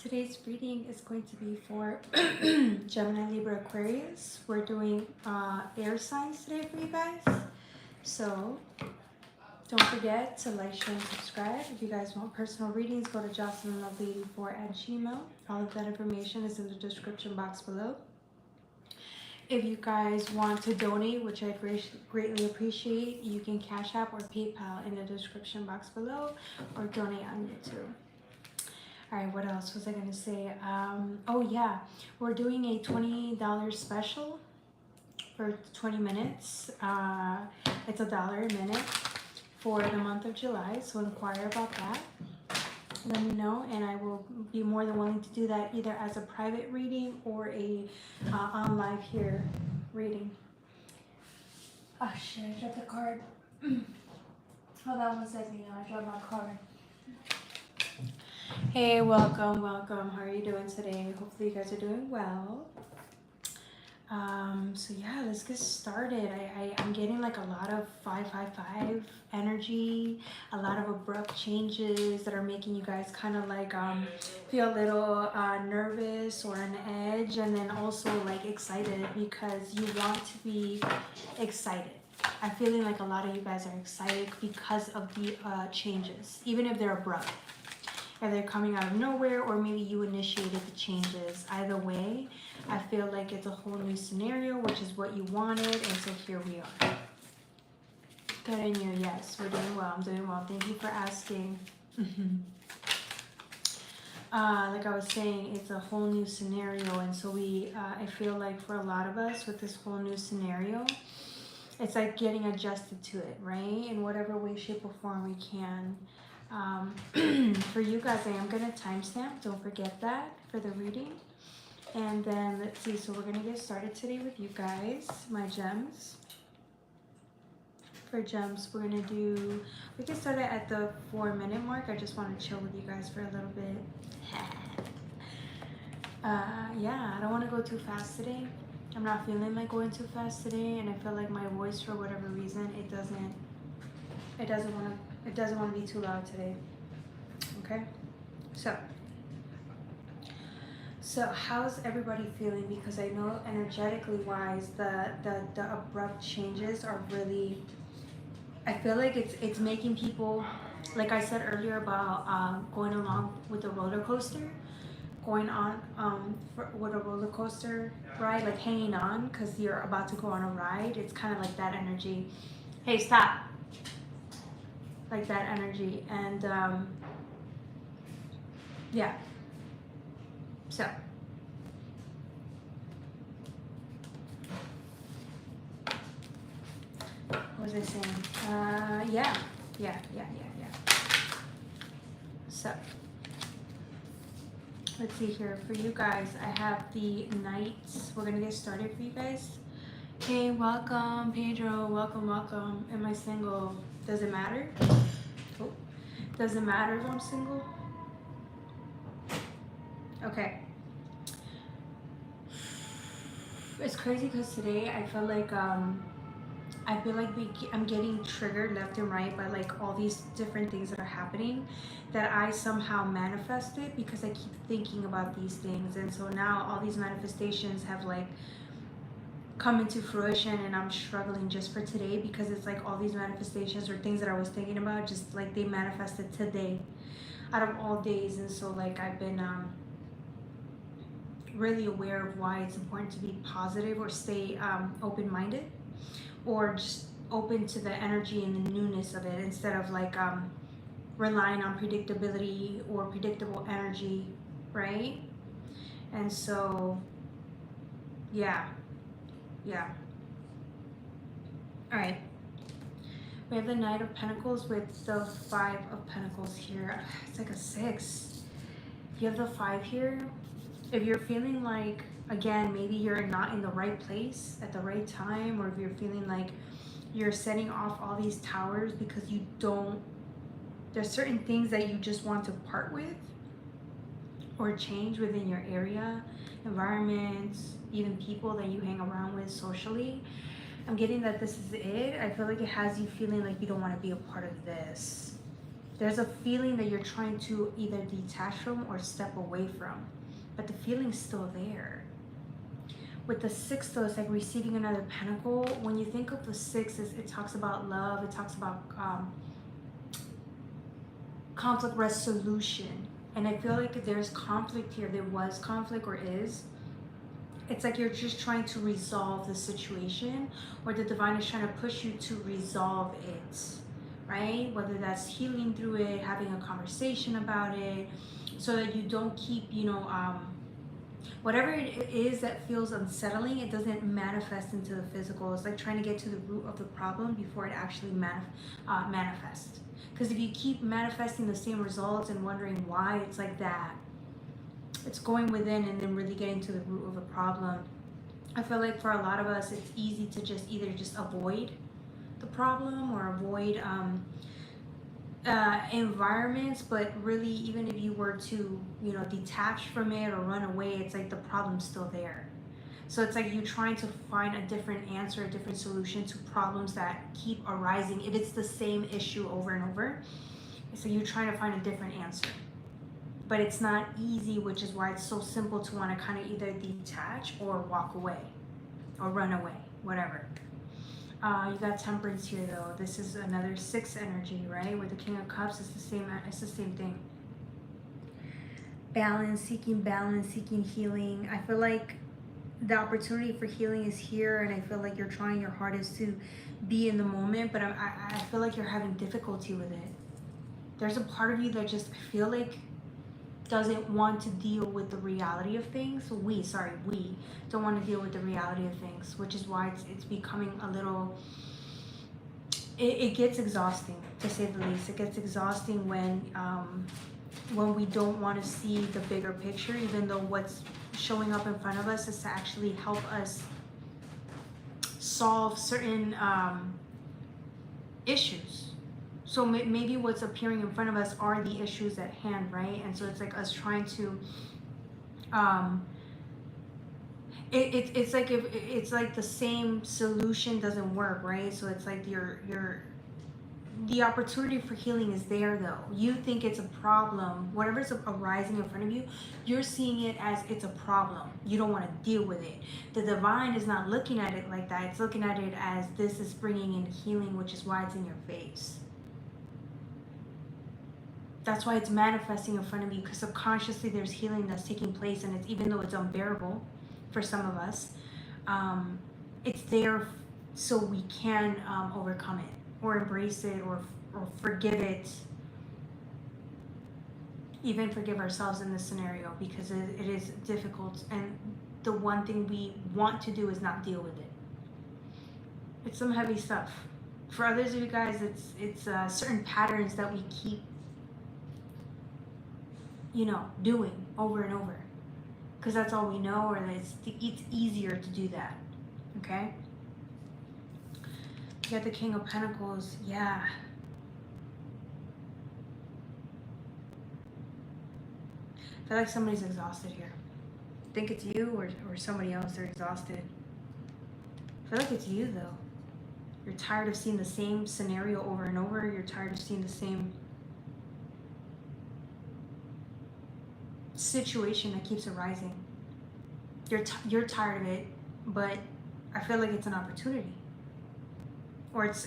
Today's reading is going to be for Gemini, Libra, Aquarius. We're doing air signs today for you guys. So don't forget to like, share, and subscribe. If you guys want personal readings, go to jocelynlovely84@gmail. All of that information is in the description box below. If you guys want to donate, which I greatly appreciate, you can Cash App or PayPal in the description box below, or donate on YouTube. All right, what else was I gonna say? Oh yeah, we're doing a $20 special for 20 minutes. It's $1 a minute for the month of July, so inquire about that. Let me know, and I will be more than willing to do that either as a private reading or a on live here reading. Oh shit, I dropped the card. Hold on 1 second, y'all. I dropped my card. Hey, welcome. How are you doing today? Hopefully you guys are doing well. So yeah, let's get started. I'm getting like a lot of 555 energy, a lot of abrupt changes that are making you guys kind of like feel a little nervous or on edge, and then also like excited because you want to be excited. I'm feeling like a lot of you guys are excited because of the changes, even if they're abrupt. If they're coming out of nowhere, or maybe you initiated the changes. Either way, I feel like it's a whole new scenario, which is what you wanted, and so here we are. Good in you, yes, we're doing well. I'm doing well. Thank you for asking. Like I was saying, it's a whole new scenario, and so I feel like for a lot of us with this whole new scenario, it's like getting adjusted to it, right? In whatever way, shape, or form we can. For you guys, I am going to timestamp, don't forget that, for the reading. And then let's see, so we're going to get started today with you guys, my gems. For gems, we can start it at the 4-minute mark. I just want to chill with you guys for a little bit. Yeah, I don't want to go too fast today. I'm not feeling like going too fast today, and I feel like my voice, for whatever reason, it doesn't want to be too loud today. Okay, so how's everybody feeling? Because I know energetically wise, the abrupt changes are really, I feel like it's making people, like I said earlier about going along with the roller coaster, going on with a roller coaster ride, like hanging on because you're about to go on a ride. It's kind of like that energy. Hey, stop. Like that energy. And yeah, so what was I saying? Yeah. So let's see here for you guys. I have the Knights. We're gonna get started for you guys. Hey, welcome Pedro, welcome. Am I single? Does it matter? Oh. Does it matter if I'm single? Okay. It's crazy because today I feel like I'm getting triggered left and right by like all these different things that are happening that I somehow manifested because I keep thinking about these things, and so now all these manifestations have like come into fruition, and I'm struggling just for today because it's like all these manifestations or things that I was thinking about, just like they manifested today out of all days. And so like I've been really aware of why it's important to be positive or stay open-minded, or just open to the energy and the newness of it, instead of like relying on predictability or predictable energy, right? And so yeah. All right, we have the Knight of Pentacles with the 5 of Pentacles here. It's like a 6. You have the 5 here. If you're feeling like, again, maybe you're not in the right place at the right time, or if you're feeling like you're setting off all these towers because there's certain things that you just want to part with or change within your area, environments, even people that you hang around with socially. I'm getting that this is it. I feel like it has you feeling like you don't want to be a part of this. There's a feeling that you're trying to either detach from or step away from, but the feeling's still there. With the six, though, it's like receiving another pentacle. When you think of the six, it talks about love. It talks about conflict resolution. And I feel like there's conflict here. There was conflict or is. It's like you're just trying to resolve the situation, or the divine is trying to push you to resolve it, right? Whether that's healing through it, having a conversation about it, so that you don't keep, whatever it is that feels unsettling, it doesn't manifest into the physical. It's like trying to get to the root of the problem before it actually manifests. Because if you keep manifesting the same results and wondering why it's like that, it's going within and then really getting to the root of the problem. I feel like for a lot of us, it's easy to just either just avoid the problem or avoid environments, but really, even if you were to, detach from it or run away, it's like the problem's still there. So it's like you trying to find a different answer, a different solution to problems that keep arising. If it's the same issue over and over, so you're trying to find a different answer. But it's not easy, which is why it's so simple to want to kind of either detach or walk away or run away, whatever. You got Temperance here, though. This is another six energy, right? With the King of Cups, it's the same thing. Balance, seeking healing. I feel like the opportunity for healing is here, and I feel like you're trying your hardest to be in the moment, but I feel like you're having difficulty with it. There's a part of you that just, I feel like, doesn't want to deal with the reality of things. We don't want to deal with the reality of things, which is why it's becoming a little, it gets exhausting, to say the least. It gets exhausting when we don't want to see the bigger picture, even though what's showing up in front of us is to actually help us solve certain issues. So maybe what's appearing in front of us are the issues at hand, right? And so it's like us trying to, it's like if it's like the same solution doesn't work, right? So it's like the opportunity for healing is there, though. You think it's a problem, whatever's arising in front of you, you're seeing it as it's a problem. You don't want to deal with it. The divine is not looking at it like that. It's looking at it as this is bringing in healing, which is why it's in your face. That's why it's manifesting in front of you, because subconsciously there's healing that's taking place, and it's, even though it's unbearable for some of us, it's there so we can overcome it or embrace it or forgive it, even forgive ourselves in this scenario, because it is difficult, and the one thing we want to do is not deal with it. It's some heavy stuff. For others of you guys, it's certain patterns that we keep doing over and over, because that's all we know, or that it's easier to do that. Okay, you got the King of Pentacles. Yeah, I feel like somebody's exhausted here. I think it's you or somebody else. They're exhausted. I feel like it's you, though. You're tired of seeing the same scenario over and over. You're tired of seeing the same situation that keeps arising. You're tired of it, but I feel like it's an opportunity, or it's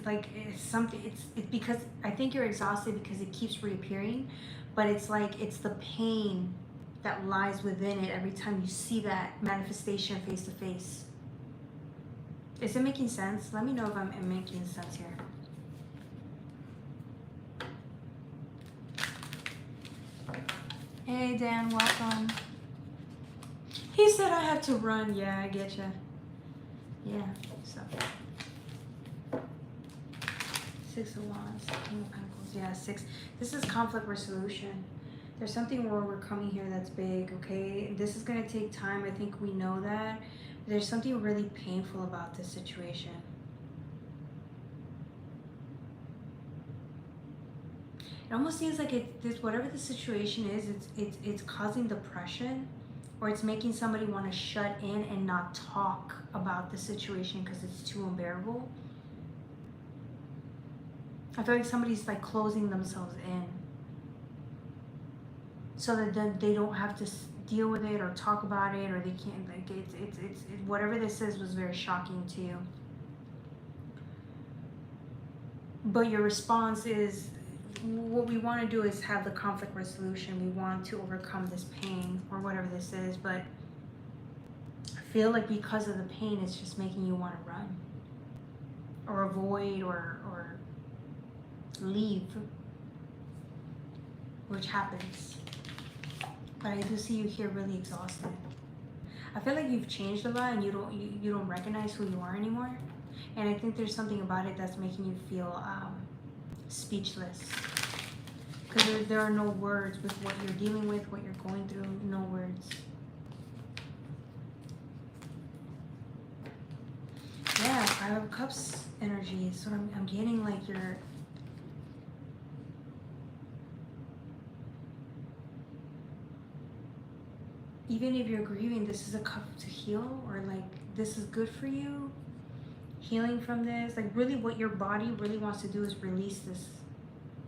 like it's something. It's because I think you're exhausted because it keeps reappearing, but it's like it's the pain that lies within it every time you see that manifestation face to face. Is it making sense? Let me know if I'm making sense here. Hey Dan, welcome. He said I have to run. Yeah, I get you. Yeah, so. Six of Wands, King of Pentacles. Yeah, six. This is conflict resolution. There's something where we're coming here that's big, okay? This is going to take time. I think we know that. There's something really painful about this situation. It almost seems like whatever the situation is, it's causing depression, or it's making somebody want to shut in and not talk about the situation because it's too unbearable. I feel like somebody's like closing themselves in so that they don't have to deal with it or talk about it, or they can't, like, it's whatever this is was very shocking to you. But your response is, what we want to do is have the conflict resolution. We want to overcome this pain or whatever this is, but I feel like because of the pain, it's just making you want to run or avoid or leave, which happens. But I do see you here really exhausted. I feel like you've changed a lot and you don't recognize who you are anymore. And I think there's something about it that's making you feel speechless. Because there are no words with what you're dealing with, what you're going through, no words. Yeah, Five of Cups energy. So I'm getting like you're... Even if you're grieving, this is a cup to heal, or like this is good for you. Healing from this, like really what your body really wants to do is release this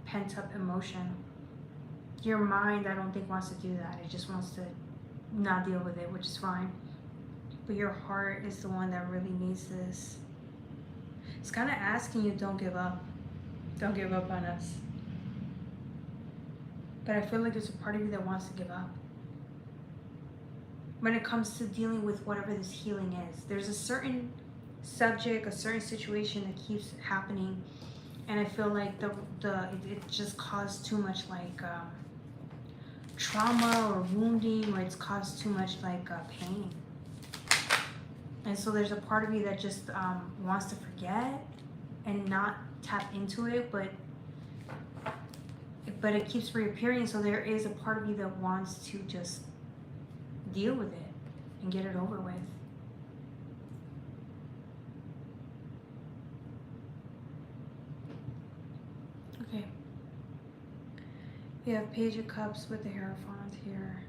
pent up emotion. Your mind, I don't think, wants to do that. It just wants to not deal with it, which is fine. But your heart is the one that really needs this. It's kind of asking you, don't give up. Don't give up on us. But I feel like there's a part of you that wants to give up. When it comes to dealing with whatever this healing is, there's a certain subject, a certain situation that keeps happening, and I feel like it just caused too much like trauma or wounding, or it's caused too much like pain. And so there's a part of you that just wants to forget and not tap into it, but it keeps reappearing. So there is a part of you that wants to just deal with it and get it over with. Okay. You have Page of Cups with the Hierophant here.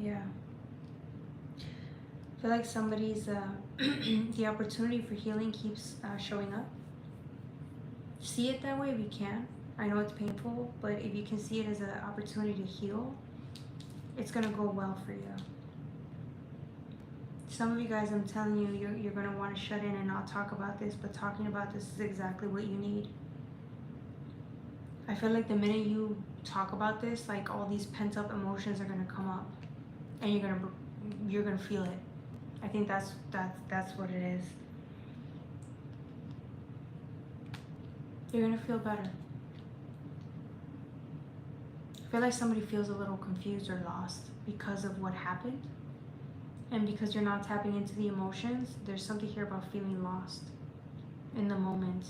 Yeah. I feel like somebody's, the opportunity for healing keeps showing up. See it that way if you can. I know it's painful, but if you can see it as an opportunity to heal, it's going to go well for you. Some of you guys, I'm telling you, you're going to want to shut in and not talk about this, but talking about this is exactly what you need. I feel like the minute you talk about this, like all these pent up emotions are going to come up, and you're going to feel it. I think that's what it is. You're going to feel better. I feel like somebody feels a little confused or lost because of what happened. And because you're not tapping into the emotions, there's something here about feeling lost in the moment.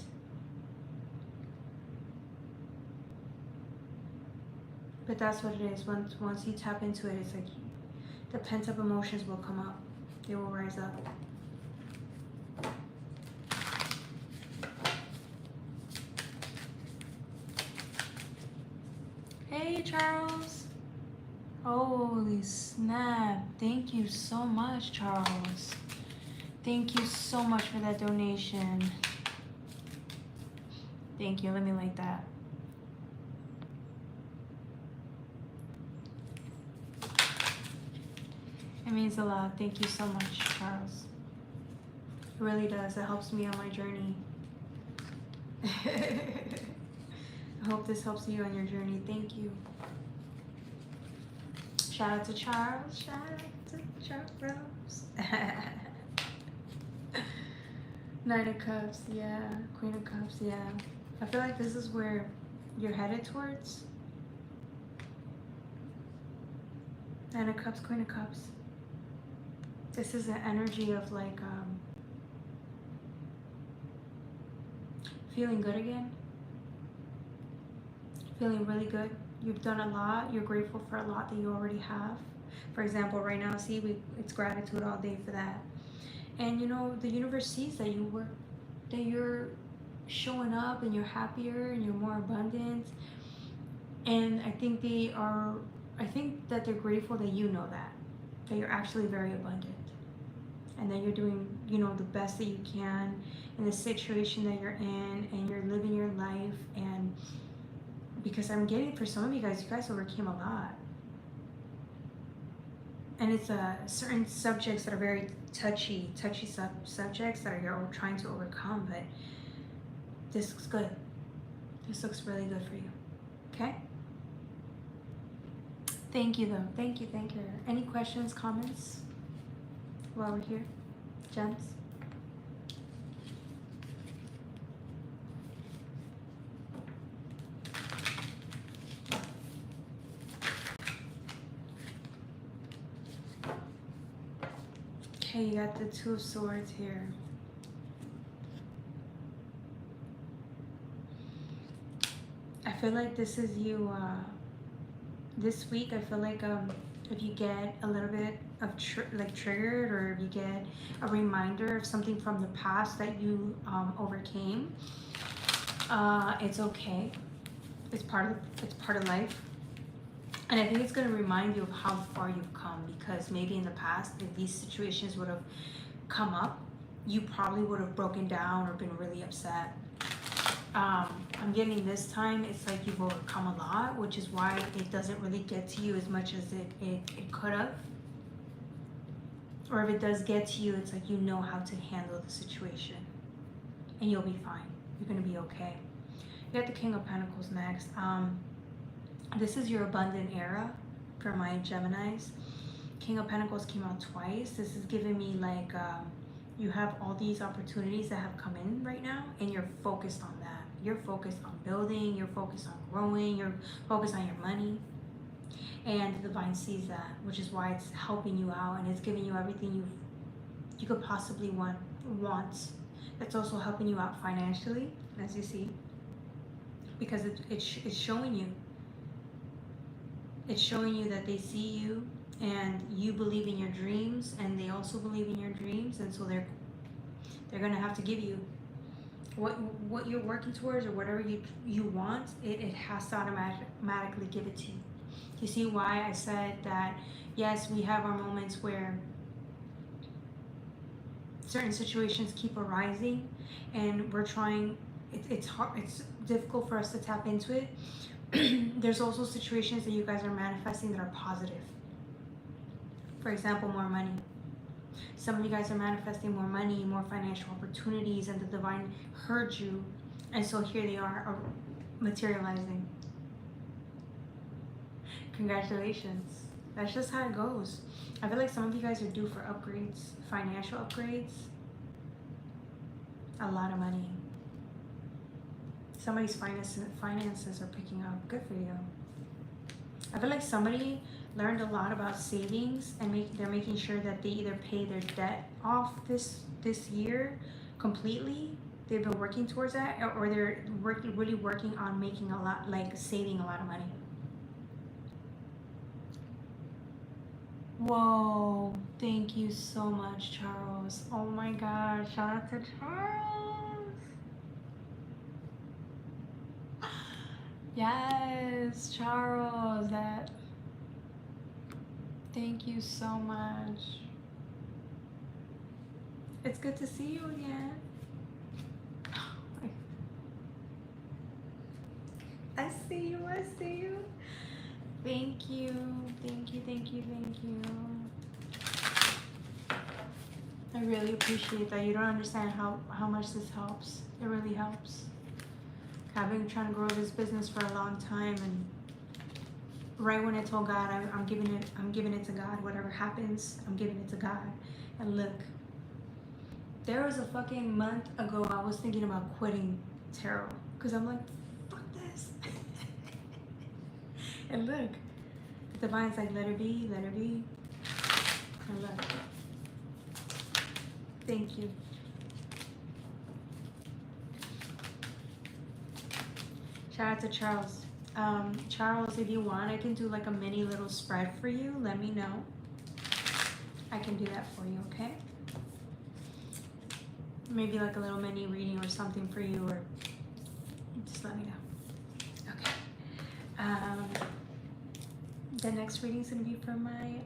But that's what it is. Once you tap into it, it's like the pent-up emotions will come up. They will rise up. Hey, Charles. Holy snap. Thank you so much, Charles. Thank you so much for that donation. Thank you. Let me like that. It means a lot. Thank you so much, Charles. It really does. It helps me on my journey. I hope this helps you on your journey. Thank you. Shout out to Charles. Shout out to Charles. Knight of Cups, yeah. Queen of Cups, yeah. I feel like this is where you're headed towards. Knight of Cups, Queen of Cups. This is an energy of like feeling good again. Feeling really good. You've done a lot. You're grateful for a lot that you already have. For example, right now, see, it's gratitude all day for that. And you know, the universe sees that you're showing up and you're happier and you're more abundant. And I think that they're grateful that you know that. that you're actually very abundant, and that you're doing, you know, the best that you can in the situation that you're in, and you're living your life. And because I'm getting, for some of you guys overcame a lot. And it's certain subjects that are very touchy subjects that you're trying to overcome. But this looks good. This looks really good for you. Okay? Thank you, though. Thank you. Any questions, comments while we're here, gents? Okay, you got the Two of Swords here. I feel like this is you, this week. I feel like if you get a little bit of triggered, or if you get a reminder of something from the past that you overcame, it's okay. It's part of life. And I think it's going to remind you of how far you've come, because maybe in the past, if these situations would have come up, you probably would have broken down or been really upset. I'm getting this time, it's like you've overcome a lot, which is why it doesn't really get to you as much as it could have. Or if it does get to you, it's like you know how to handle the situation. And you'll be fine. You're going to be okay. You got the King of Pentacles next. This is your abundant era for my Geminis. King of Pentacles came out twice. This is giving me like you have all these opportunities that have come in right now, and you're focused on that. You're focused on building, you're focused on growing, you're focused on your money. And the divine sees that, which is why it's helping you out, and it's giving you everything you could possibly want. It's also helping you out financially, as you see, because it's showing you. It's showing you that they see you, and you believe in your dreams, and they also believe in your dreams, and so they're gonna have to give you what you're working towards, or whatever you want. It has to automatically give it to you. You see why I said that? Yes, we have our moments where certain situations keep arising, and we're trying. It's hard. It's difficult for us to tap into it. There's also situations that you guys are manifesting that are positive. For example, more money. Some of you guys are manifesting more money, more financial opportunities, and the divine heard you, and so here they are materializing. Congratulations. That's just how it goes. I feel like some of you guys are due for upgrades, financial upgrades. A lot of money. Somebody's finances are picking up. Good for you. I feel like somebody learned a lot about savings, and they're making sure that they either pay their debt off this year completely. They've been working towards that, or they're really working on making a lot, like saving a lot of money. Whoa, thank you so much, Charles. Oh my God, shout out to Charles. Yes, Charles, thank you so much. It's good to see you again. I see you. Thank you. I really appreciate that. You don't understand how much this helps. It really helps. I've been trying to grow this business for a long time, and right when I told God I'm giving it to God, whatever happens, I'm giving it to God. And look, there was a fucking month ago I was thinking about quitting tarot, because I'm like, fuck this. And look, the divine's like, let her be. And look, thank you. Shout out to Charles. Charles, if you want, I can do like a mini little spread for you. Let me know. I can do that for you, okay? Maybe like a little mini reading or something for you, or just let me know. Okay. The next reading is going to be for my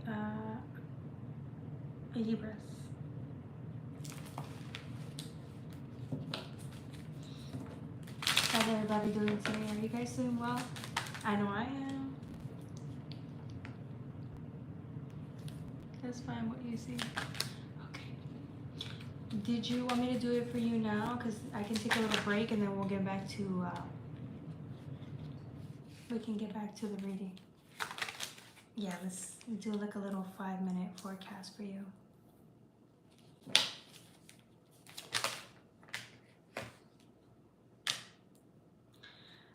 Libras. How's everybody doing today? Are you guys doing well? I know I am. That's fine what you see. Okay. Did you want me to do it for you now? Because I can take a little break and then we'll get back to, we can get back to the reading. Yeah, let's do like a little 5-minute forecast for you.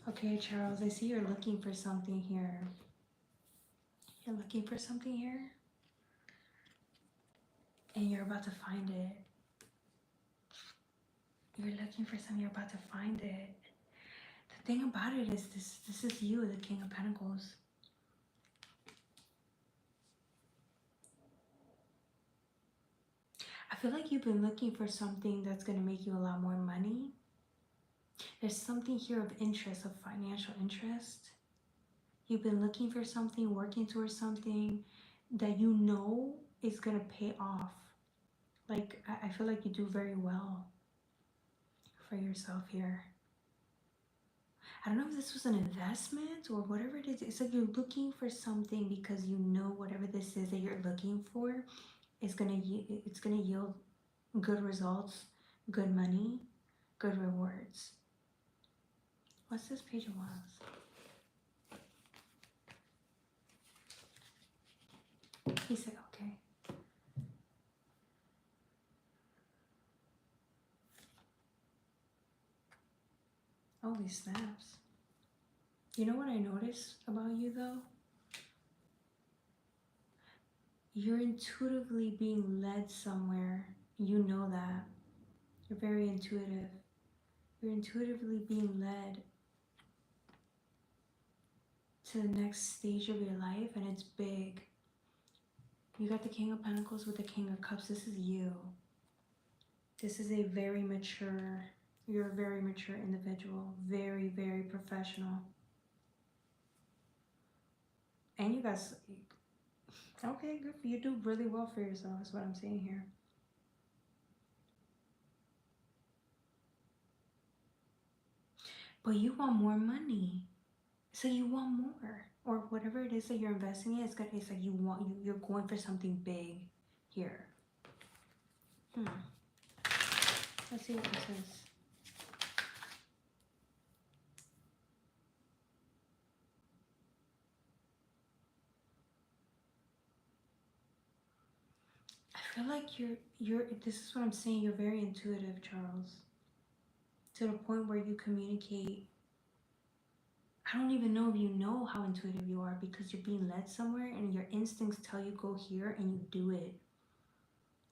Okay, Charles, I see you're looking for something here. You're looking for something here? And you're about to find it. You're looking for something, you're about to find it. The thing about it is this is you, the King of Pentacles. I feel like you've been looking for something that's going to make you a lot more money. There's something here of interest, of financial interest. You've been looking for something, working towards something that you know is going to pay off. Like, I feel like you do very well for yourself here. I don't know if this was an investment or whatever it is. It's like you're looking for something because you know whatever this is that you're looking for is it's gonna yield good results, good money, good rewards. What's this Page of Wands? He said, okay. Holy snaps. You know what I noticed about you though? You're intuitively being led somewhere. You know that. You're very intuitive. You're intuitively being led to the next stage of your life, and it's big. You got the King of Pentacles with the King of Cups. This is you. This is a very mature, you're a very mature individual. Very, very professional. And you guys, okay, good. You do really well for yourself, is what I'm saying here. But you want more money. So you want more. Or whatever it is that you're investing in, it's like you're going for something big here. Let's see what this is. I feel like this is what I'm saying, you're very intuitive, Charles. To the point where you communicate. I don't even know if you know how intuitive you are because you're being led somewhere and your instincts tell you go here and you do it.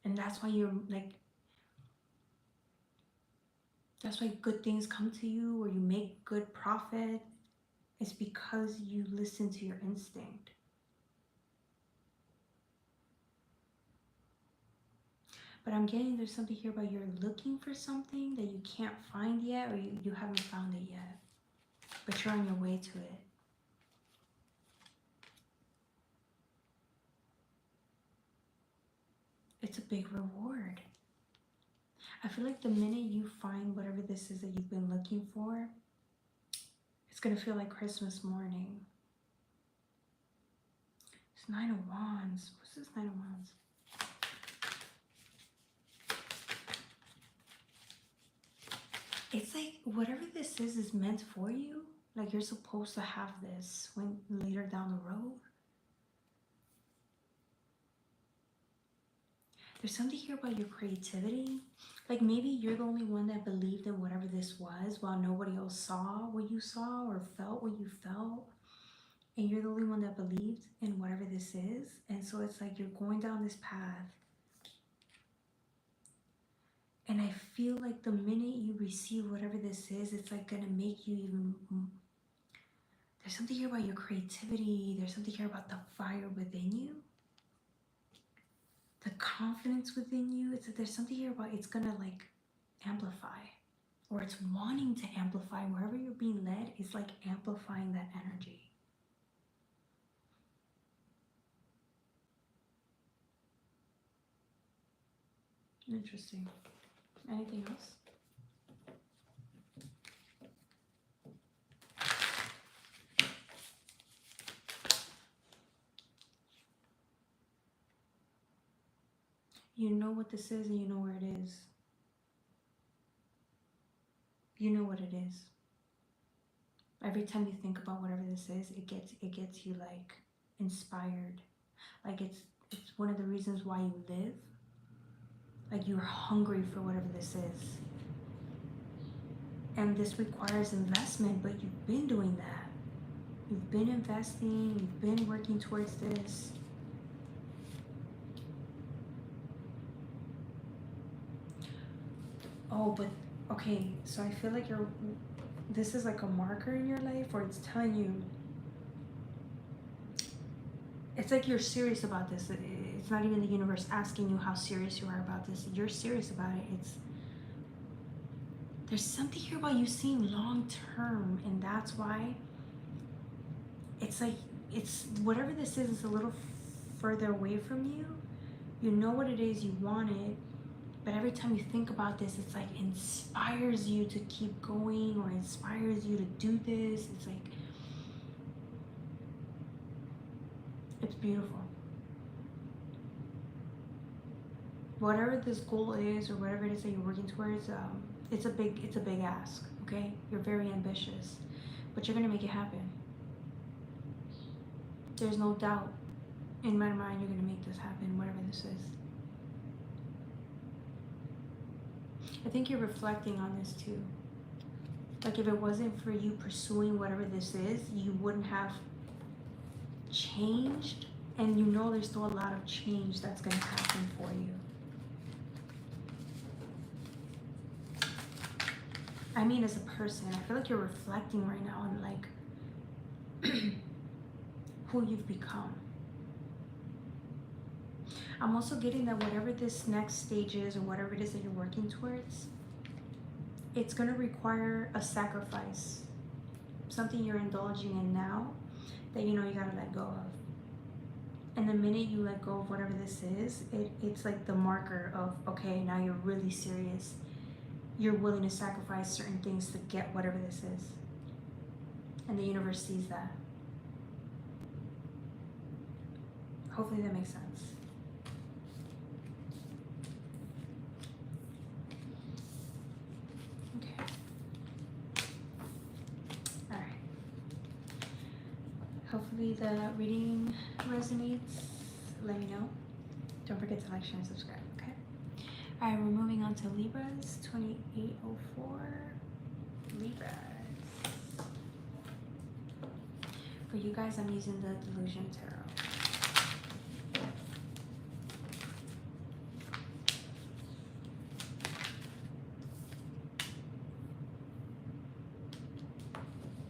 And that's why you're like, that's why good things come to you or you make good profit. It's because you listen to your instinct. But I'm getting there's something here about you're looking for something that you can't find yet or you haven't found it yet. But you're on your way to it. It's a big reward. I feel like the minute you find whatever this is that you've been looking for, it's going to feel like Christmas morning. It's 9 of Wands. What's this 9 of Wands? It's like whatever this is meant for you. Like you're supposed to have this when later down the road. There's something here about your creativity. Like maybe you're the only one that believed in whatever this was while nobody else saw what you saw or felt what you felt. And you're the only one that believed in whatever this is. And so it's like you're going down this path. And I feel like the minute you receive whatever this is, it's like gonna make you even... There's something here about your creativity. There's something here about the fire within you. The confidence within you. There's something here about it's gonna like amplify. Or it's wanting to amplify. Wherever you're being led, it's like amplifying that energy. Interesting. Anything else? You know what this is and you know where it is. You know what it is. Every time you think about whatever this is, it gets you like inspired. Like it's one of the reasons why you live. Like you're hungry for whatever this is. And this requires investment, but you've been doing that. You've been investing, you've been working towards this. Oh, but okay, so I feel like this is like a marker in your life, or it's telling you, it's like you're serious about this. It's not even the universe asking you how serious you are about this. You're serious about it. There's something here about you seeing long term, and that's why it's like, it's whatever this is a little further away from you. You know what it is, you want it, but every time you think about this, it's like inspires you to keep going, or inspires you to do this. It's like, it's beautiful. Whatever this goal is, or whatever it is that you're working towards, it's a big ask. Okay, you're very ambitious, but you're gonna make it happen. There's no doubt in my mind you're gonna make this happen, whatever this is. I think you're reflecting on this too. Like if it wasn't for you pursuing whatever this is, you wouldn't have changed, and you know there's still a lot of change that's gonna happen for you. I mean, as a person, I feel like you're reflecting right now on like who you've become. I'm also getting that whatever this next stage is, or whatever it is that you're working towards, it's going to require a sacrifice. Something you're indulging in now that you know you got to let go of. And the minute you let go of whatever this is, it's like the marker of, okay, now you're really serious. You're willing to sacrifice certain things to get whatever this is. And the universe sees that. Hopefully that makes sense. Okay. All right. Hopefully the reading resonates. Let me know. Don't forget to like, share, and subscribe, okay? All right, we're moving on to Libras, 2804. Libras. For you guys, I'm using the Delusion Tarot.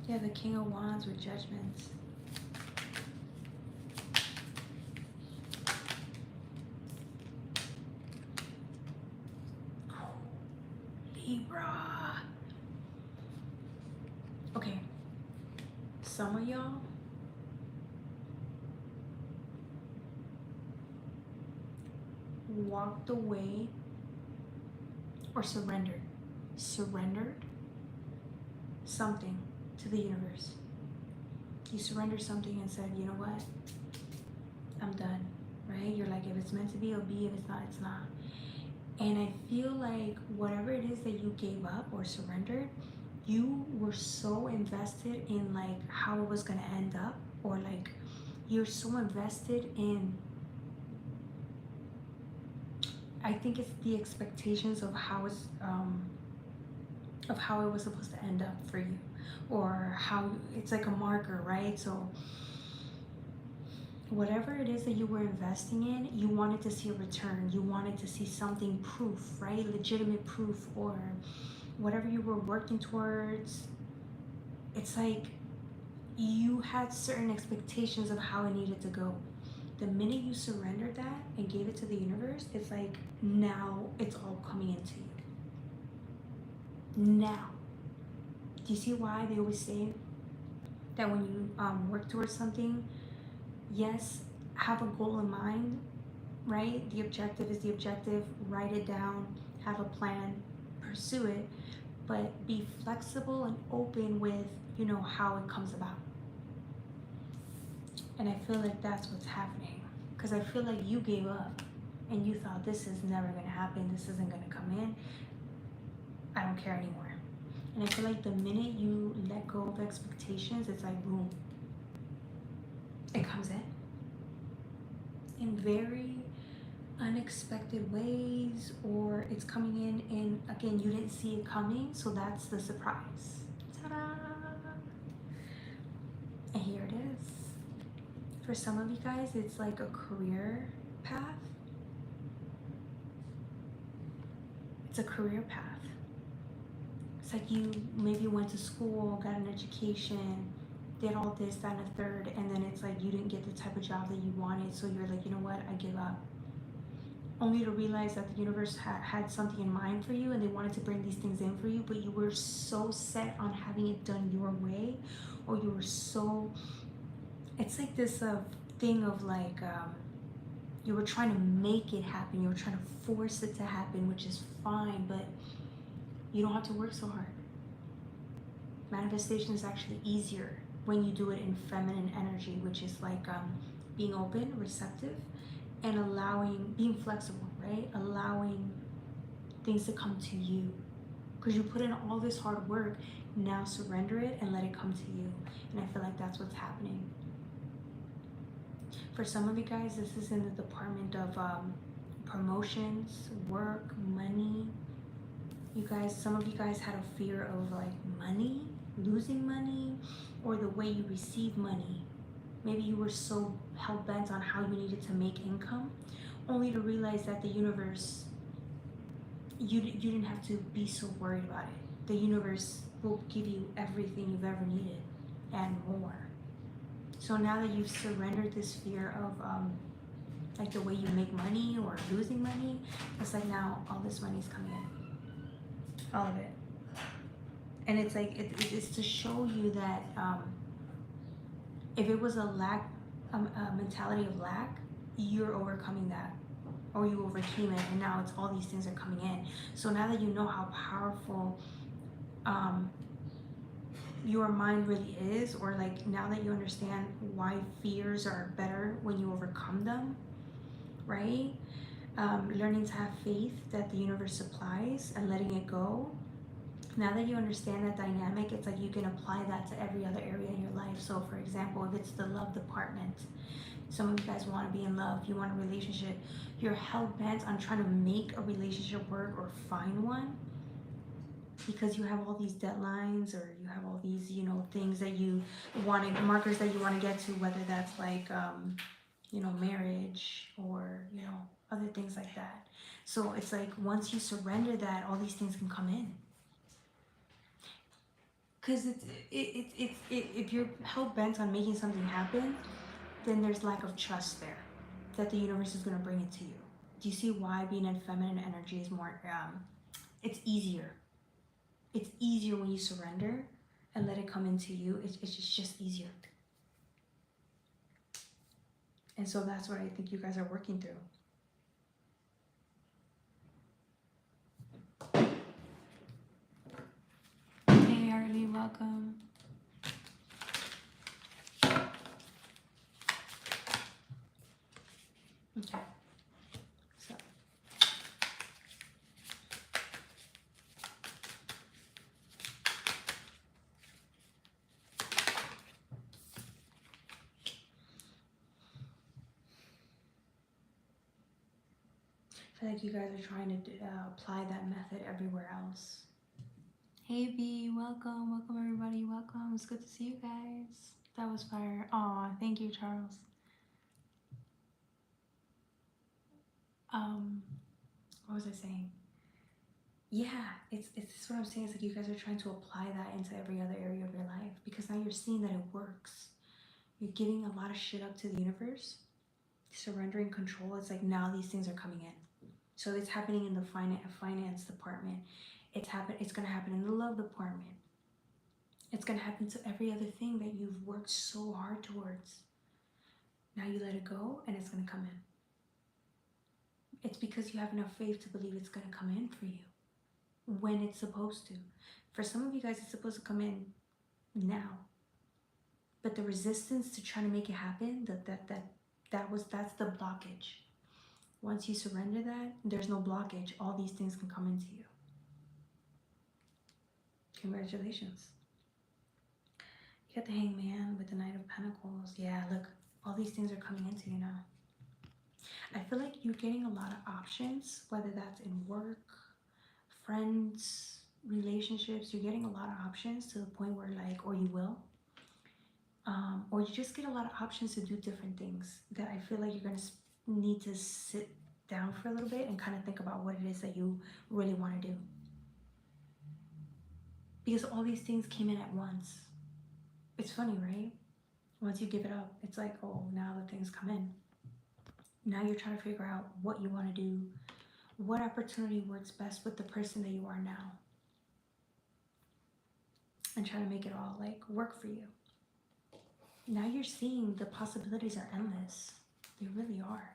Yeah, the King of Wands with Judgments. Libra. Okay. Some of y'all walked away or surrendered something to the universe. You surrendered something and said, you know what, I'm done, right? You're like, if it's meant to be, it'll be. If it's not, it's not. And I feel like whatever it is that you gave up or surrendered, you were so invested in like how it was going to end up, or like you're so invested in, I think it's the expectations of how it's of how it was supposed to end up for you, or how it's like a marker, right? So whatever it is that you were investing in, you wanted to see a return. You wanted to see something, proof, right? Legitimate proof, or whatever you were working towards. It's like you had certain expectations of how it needed to go. The minute you surrendered that and gave it to the universe, it's like now it's all coming into you. Now. Do you see why they always say that when you work towards something, yes, have a goal in mind, right? The objective is the objective. Write it down, have a plan, pursue it, but be flexible and open with, you know, how it comes about. And I feel like that's what's happening, because I feel like you gave up and you thought this is never going to happen, this isn't going to come in, I don't care anymore. And I feel like the minute you let go of expectations, it's like boom, it comes in very unexpected ways, or it's coming in again, you didn't see it coming, so that's the surprise. Ta-da! And here it is. For some of you guys, it's like a career path. It's a career path. It's like you maybe went to school, got an education, did all this, that, and a third, and then it's like you didn't get the type of job that you wanted, so you're like, you know what, I give up. Only to realize that the universe had something in mind for you, and they wanted to bring these things in for you, but you were so set on having it done your way, or you were so, it's like this thing of like, you were trying to make it happen, you were trying to force it to happen, which is fine, but you don't have to work so hard. Manifestation is actually easier when you do it in feminine energy, which is like being open, receptive, and allowing, being flexible, right? Allowing things to come to you. Because you put in all this hard work, now surrender it and let it come to you. And I feel like that's what's happening. For some of you guys, this is in the department of promotions, work, money. You guys, some of you guys had a fear of like money, losing money, or the way you receive money. Maybe you were so hell-bent on how you needed to make income, only to realize that the universe, you didn't have to be so worried about it. The universe will give you everything you've ever needed and more. So now that you've surrendered this fear of like the way you make money or losing money, it's like now all this money's coming in, all of it. And it's like it's to show you that if it was a mentality of lack, you're overcoming that, or you overcame it, and now it's all these things are coming in. So now that you know how powerful your mind really is, or like now that you understand why fears are better when you overcome them, right? Learning to have faith that the universe supplies and letting it go. Now that you understand that dynamic, it's like you can apply that to every other area in your life. So for example, if it's the love department, some of you guys want to be in love, you want a relationship, you're hell-bent on trying to make a relationship work or find one, because you have all these deadlines, or you have all these, you know, things that you want to, markers that you want to get to, whether that's like, you know, marriage, or, you know, other things like that. So it's like once you surrender that, all these things can come in. Because if you're hell-bent on making something happen, then there's lack of trust there, that the universe is going to bring it to you. Do you see why being in feminine energy is more, it's easier. It's easier when you surrender and let it come into you. It's just easier. And so that's what I think you guys are working through. Hey, Harley, welcome. Okay. So. I feel like you guys are trying to apply that method everywhere else. Hey B, welcome, welcome everybody, welcome. It's good to see you guys. That was fire. Aw, thank you, Charles. What was I saying? Yeah, it's what I'm saying. It's like you guys are trying to apply that into every other area of your life, because now you're seeing that it works. You're giving a lot of shit up to the universe, surrendering control. It's like now these things are coming in. So it's happening in the finance department. It's gonna happen in the love department. It's gonna happen to every other thing that you've worked so hard towards. Now you let it go, and it's gonna come in. It's because you have enough faith to believe it's going to come in for you when it's supposed to. For some of you guys, it's supposed to come in now. But the resistance to trying to make it happen, that's the blockage. Once you surrender that, there's no blockage. All these things can come into you. Congratulations. You got the Hangman with the Knight of Pentacles. Yeah, look, all these things are coming into you now. I feel like you're getting a lot of options, whether that's in work, friends, relationships. You're getting a lot of options to the point where like, or you will. Or you just get a lot of options to do different things that I feel like you're going to need to sit down for a little bit and kind of think about what it is that you really want to do. Because all these things came in at once. It's funny, right? Once you give it up, it's like, oh, now the things come in. Now you're trying to figure out what you want to do, what opportunity works best with the person that you are now, and try to make it all like work for you. Now you're seeing the possibilities are endless. They really are.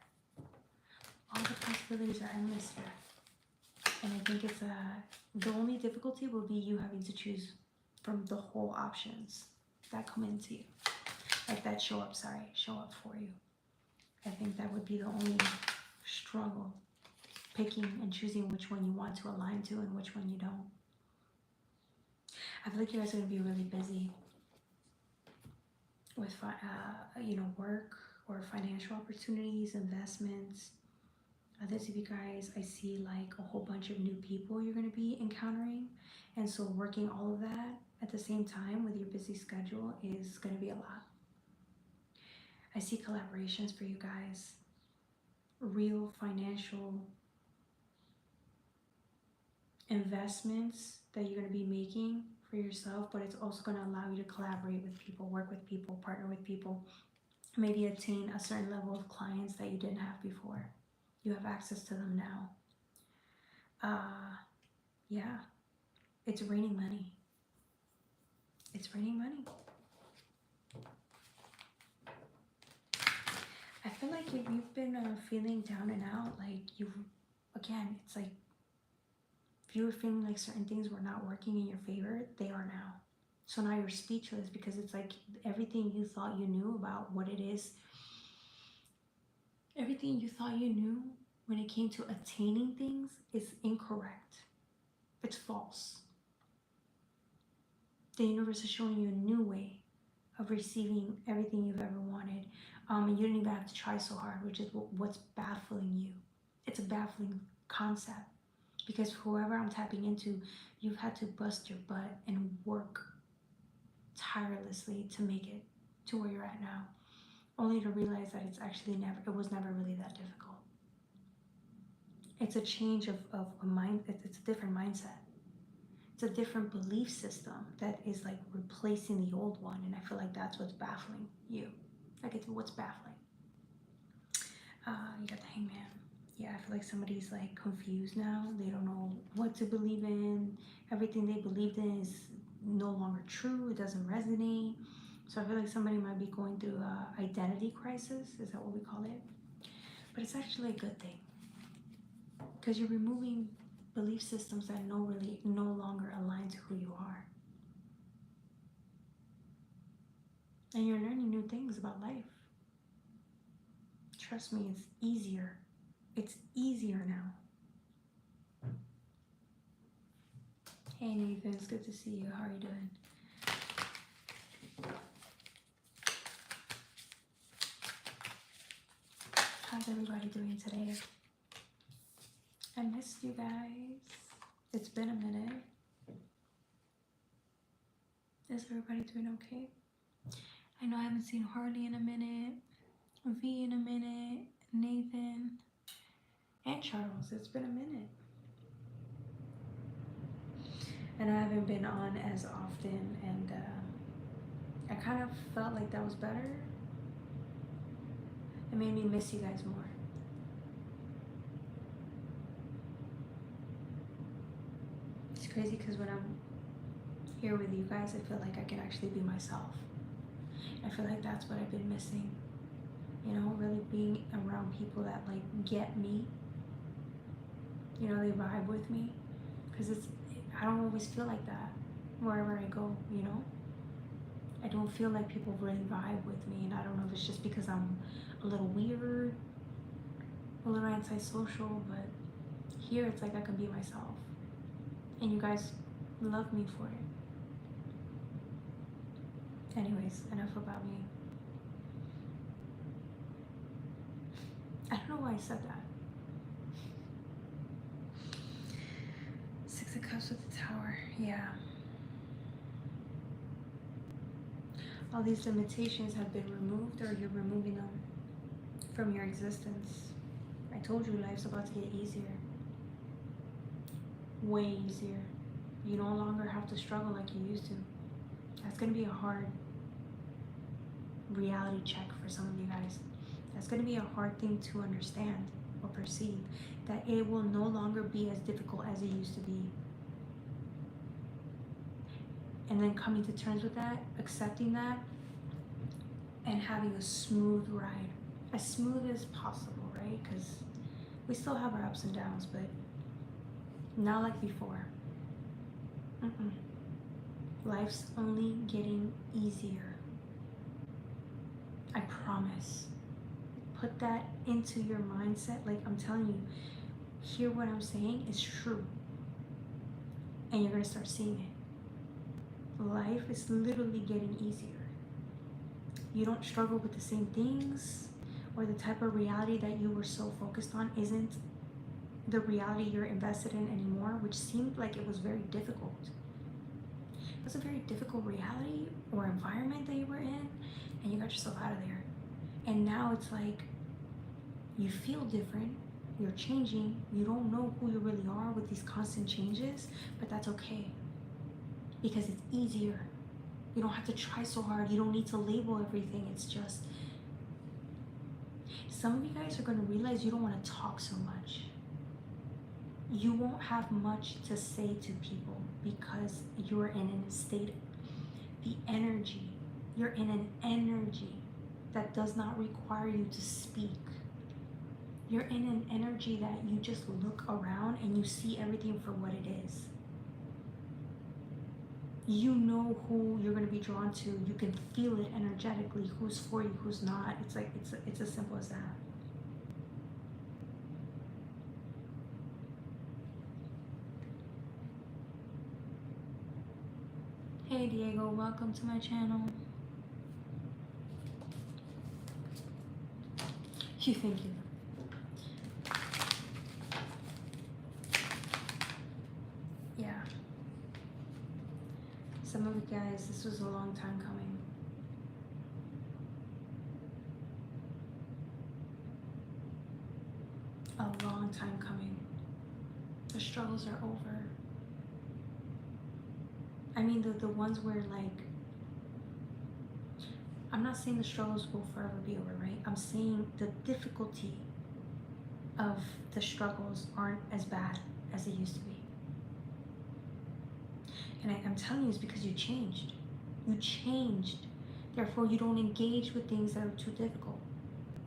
All the possibilities are endless here. And I think it's the only difficulty will be you having to choose from the whole options that come into you. Like that show up for you. I think that would be the only struggle, picking and choosing which one you want to align to and which one you don't. I feel like you guys are going to be really busy with work or financial opportunities, investments. Others of you guys, I see like a whole bunch of new people you're going to be encountering, and so working all of that at the same time with your busy schedule is going to be a lot. I see collaborations for you guys, real financial investments that you're going to be making for yourself, but it's also going to allow you to collaborate with people, work with people, partner with people, maybe attain a certain level of clients that you didn't have before. You have access to them now. Yeah, it's raining money. It's raining money. I feel like if you've been feeling down and out, like it's like if you were feeling like certain things were not working in your favor, they are now. So now you're speechless because it's like everything you thought you knew about what it is, everything you thought you knew when it came to attaining things is incorrect. It's false. The universe is showing you a new way of receiving everything you've ever wanted. And you don't even have to try so hard, which is what's baffling you. It's a baffling concept because whoever I'm tapping into, you've had to bust your butt and work tirelessly to make it to where you're at now, only to realize that it was never really that difficult. It's a change of a mind. It's a different mindset. It's a different belief system that is like replacing the old one, and I feel like that's what's baffling you. Like it's what's baffling. You got the Hangman. Yeah, I feel like somebody's like confused now. They don't know what to believe in. Everything they believed in is no longer true. It doesn't resonate. So I feel like somebody might be going through an identity crisis. Is that what we call it? But it's actually a good thing because you're removing belief systems that no longer align to who you are. And you're learning new things about life. Trust me, it's easier. It's easier now. Hey Nathan, it's good to see you. How are you doing? How's everybody doing today? I missed you guys. It's been a minute. Is everybody doing okay? I know I haven't seen Harley in a minute, V in a minute, Nathan, and Charles. It's been a minute. And I haven't been on as often, and I kind of felt like that was better. It made me miss you guys more. It's crazy because when I'm here with you guys, I feel like I can actually be myself. I feel like that's what I've been missing. You know, really being around people that like get me you know, they vibe with me. Because I don't always feel like that wherever I go, you know. I don't feel like people really vibe with me, and I don't know if it's just because I'm a little weird, a little antisocial, but here it's like I can be myself. And you guys love me for it. Anyways, enough about me. I don't know why I said that. Six of Cups with the Tower, yeah. All these limitations have been removed, or you're removing them from your existence. I told you life's about to get easier. Way easier. You no longer have to struggle like you used to. That's going to be a hard reality check for some of you guys. That's going to be a hard thing to understand or perceive, that it will no longer be as difficult as it used to be. And then coming to terms with that, accepting that, and having a smooth ride. As smooth as possible, right? Because we still have our ups and downs, but not like before. Life's only getting easier. I promise. Put that into your mindset. Like, I'm telling you, hear what I'm saying is true. And you're going to start seeing it. Life is literally getting easier. You don't struggle with the same things, or the type of reality that you were so focused on isn't the reality you're invested in anymore, which seemed like it was very difficult. It was a very difficult reality or environment that you were in, and you got yourself out of there. And now it's like you feel different, you're changing, you don't know who you really are with these constant changes, but that's okay, because it's easier. You don't have to try so hard. You don't need to label everything. It's just, some of you guys are going to realize you don't want to talk so much. You won't have much to say to people because you're in a state, the energy, you're in an energy that does not require you to speak. You're in an energy that you just look around and you see everything for what it is. You know who you're going to be drawn to. You can feel it energetically, who's for you, who's not. It's like, it's as simple as that. Hey Diego, welcome to my channel. You think you. Yeah. Some of you guys, this was a long time coming. A long time coming. The struggles are over. I mean, the ones where, like, I'm not saying the struggles will forever be over, right? I'm saying the difficulty of the struggles aren't as bad as they used to be. And I'm telling you, it's because you changed. You changed. Therefore, you don't engage with things that are too difficult.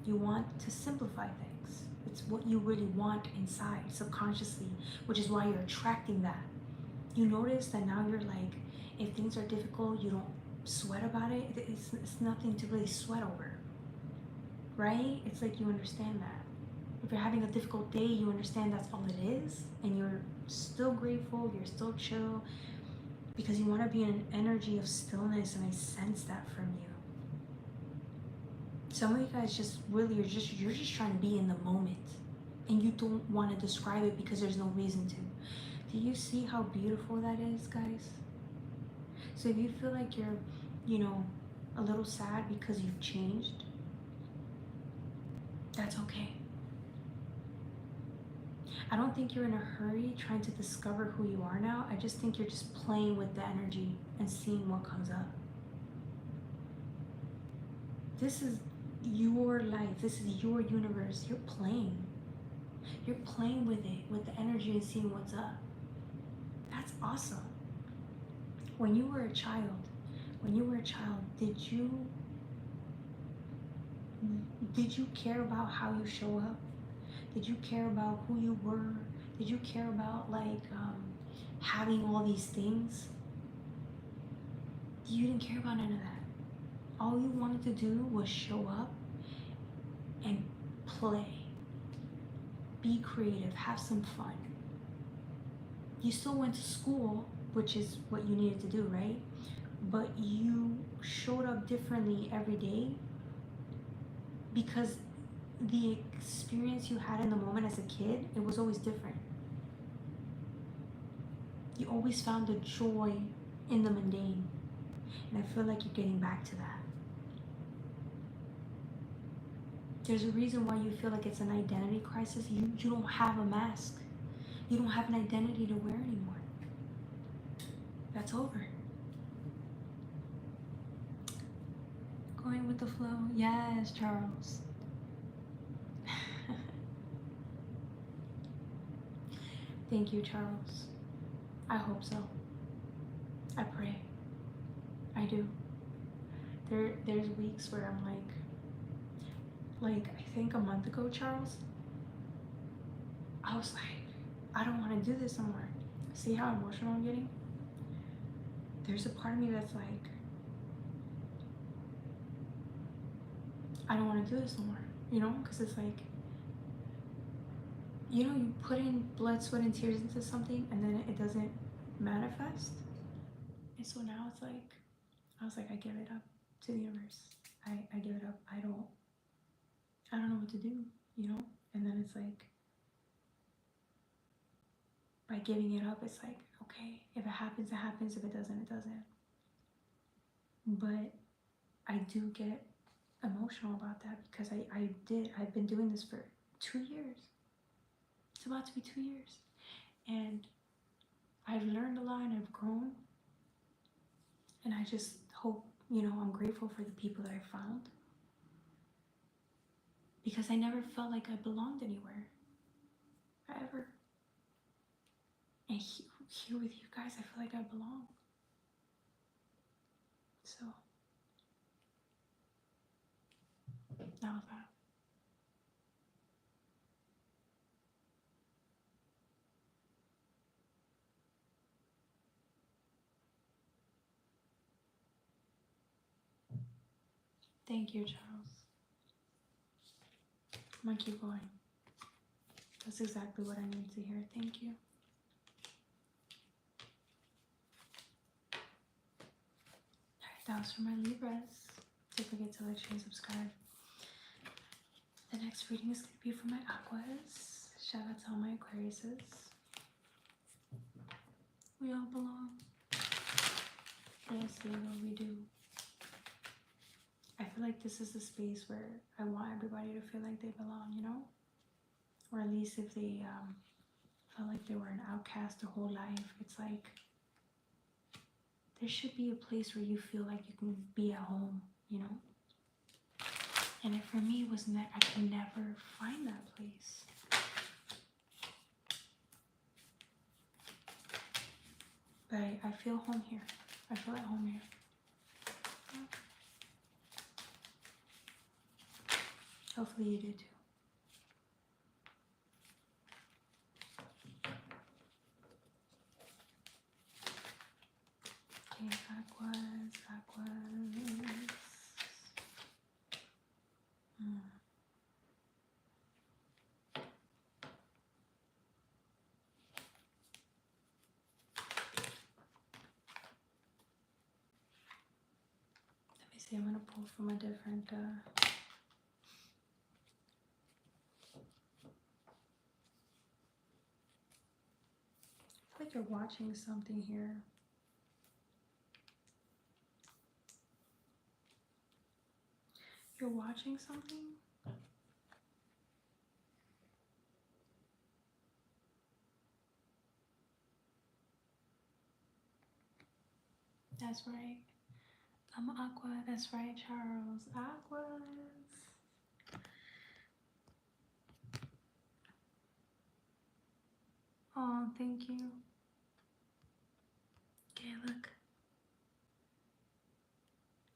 You want to simplify things. It's what you really want inside, subconsciously, which is why you're attracting that. You notice that now you're like, if things are difficult, you don't sweat about it. It's nothing to really sweat over, right? It's like you understand that. If you're having a difficult day, you understand that's all it is, and you're still grateful, you're still chill, because you want to be in an energy of stillness, and I sense that from you. Some of you guys just really you're just trying to be in the moment, and you don't want to describe it because there's no reason to. Do you see how beautiful that is, guys? So if you feel like you're, you know, a little sad because you've changed, that's okay. I don't think you're in a hurry trying to discover who you are now. I just think you're just playing with the energy and seeing what comes up. This is your life. This is your universe. You're playing. You're playing with it, with the energy, and seeing what's up. That's awesome. When you were a child, did you care about how you show up? Did you care about who you were? Did you care about like having all these things? You didn't care about none of that. All you wanted to do was show up and play, be creative, have some fun. You still went to school, which is what you needed to do, right? But you showed up differently every day because the experience you had in the moment as a kid, it was always different. You always found the joy in the mundane. And I feel like you're getting back to that. There's a reason why you feel like it's an identity crisis. You don't have a mask. You don't have an identity to wear anymore. That's over. Going with the flow. Yes, Charles. Thank you, Charles. I hope so. I pray. I do. There's weeks where I'm like I think a month ago, Charles, I was like, I don't want to do this anymore. See how emotional I'm getting? There's a part of me that's like, I don't want to do this anymore, you know? Because it's like, you know, you put in blood, sweat, and tears into something and then it doesn't manifest. And so now it's like, I was like, I give it up to the universe. I give it up. I don't know what to do, you know? And then it's like, by giving it up, it's like, okay, if it happens, it happens. If it doesn't, it doesn't. But I do get emotional about that because I've been doing this for 2 years. It's about to be 2 years. And I've learned a lot and I've grown. And I just hope, you know, I'm grateful for the people that I found. Because I never felt like I belonged anywhere. Ever. And here with you guys, I feel like I belong. So, that was that. Thank you, Charles. I'm gonna keep going. That's exactly what I need to hear. Thank you. Alright, that was for my Libras. Don't forget to like, share, and subscribe. The next reading is going to be for my Aquas. Shout out to all my Aquariuses. We all belong. Yes, Leo, we do. I feel like this is a space where I want everybody to feel like they belong, you know? Or at least if they felt like they were an outcast their whole life, it's like there should be a place where you feel like you can be at home, you know? And for me, it was I could never find that place. But I feel home here. I feel at home here. Hopefully you do too. Okay, Aquas. Let me see, I'm gonna pull from a different I feel like you're watching something here. You're watching something? That's right. I'm Aqua. That's right, Charles. Aquas. Oh, thank you. Okay, look.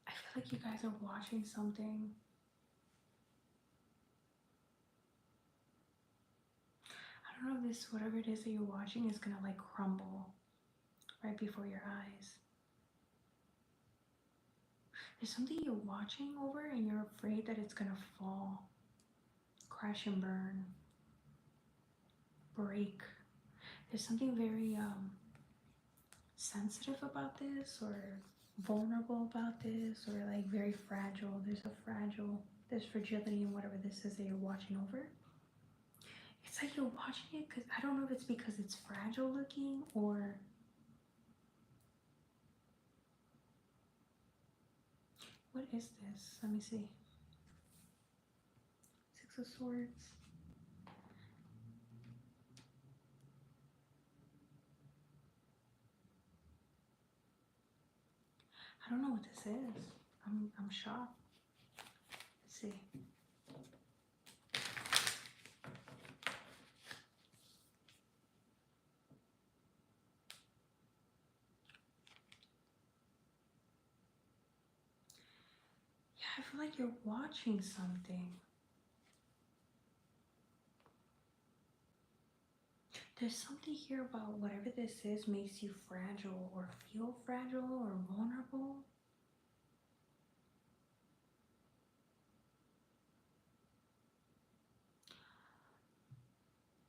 I feel like you guys are watching something. I don't know if this, whatever it is that you're watching, is gonna like crumble right before your eyes. There's something you're watching over and you're afraid that it's gonna fall, crash and burn, break. There's something very sensitive about this, or vulnerable about this, or like very fragile. There's fragility in whatever this is that you're watching over. It's like you're watching it because I don't know if it's because it's fragile looking, or what is this? Let me see. Six of Swords. I don't know what this is. I'm shocked. Let's see. Yeah, I feel like you're watching something. There's something here about whatever this is makes you fragile, or feel fragile, or vulnerable.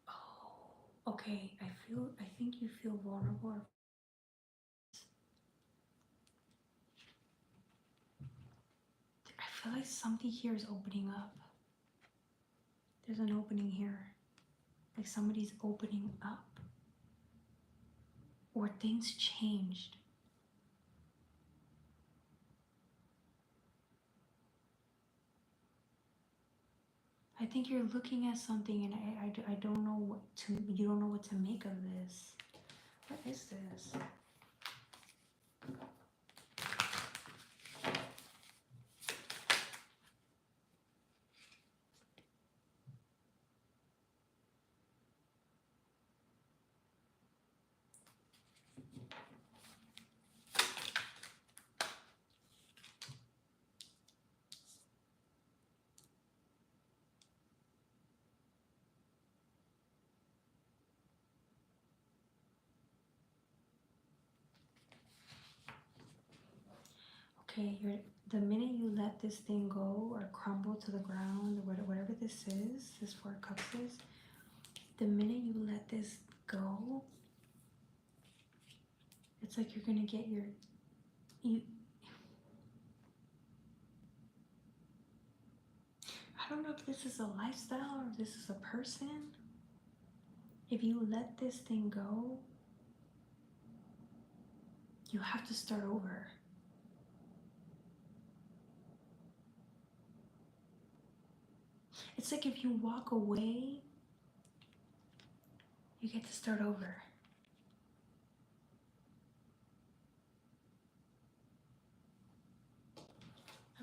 Oh, okay. I think you feel vulnerable. I feel like something here is opening up. There's an opening here. Like somebody's opening up. Or things changed. I think you're looking at something and I don't know what to, you don't know what to make of this. What is this? Okay, the minute you let this thing go or crumble to the ground, or whatever this is, this Four of Cups is, the minute you let this go, it's like you're gonna get I don't know if this is a lifestyle or if this is a person. If you let this thing go, you have to start over. It's like if you walk away, you get to start over.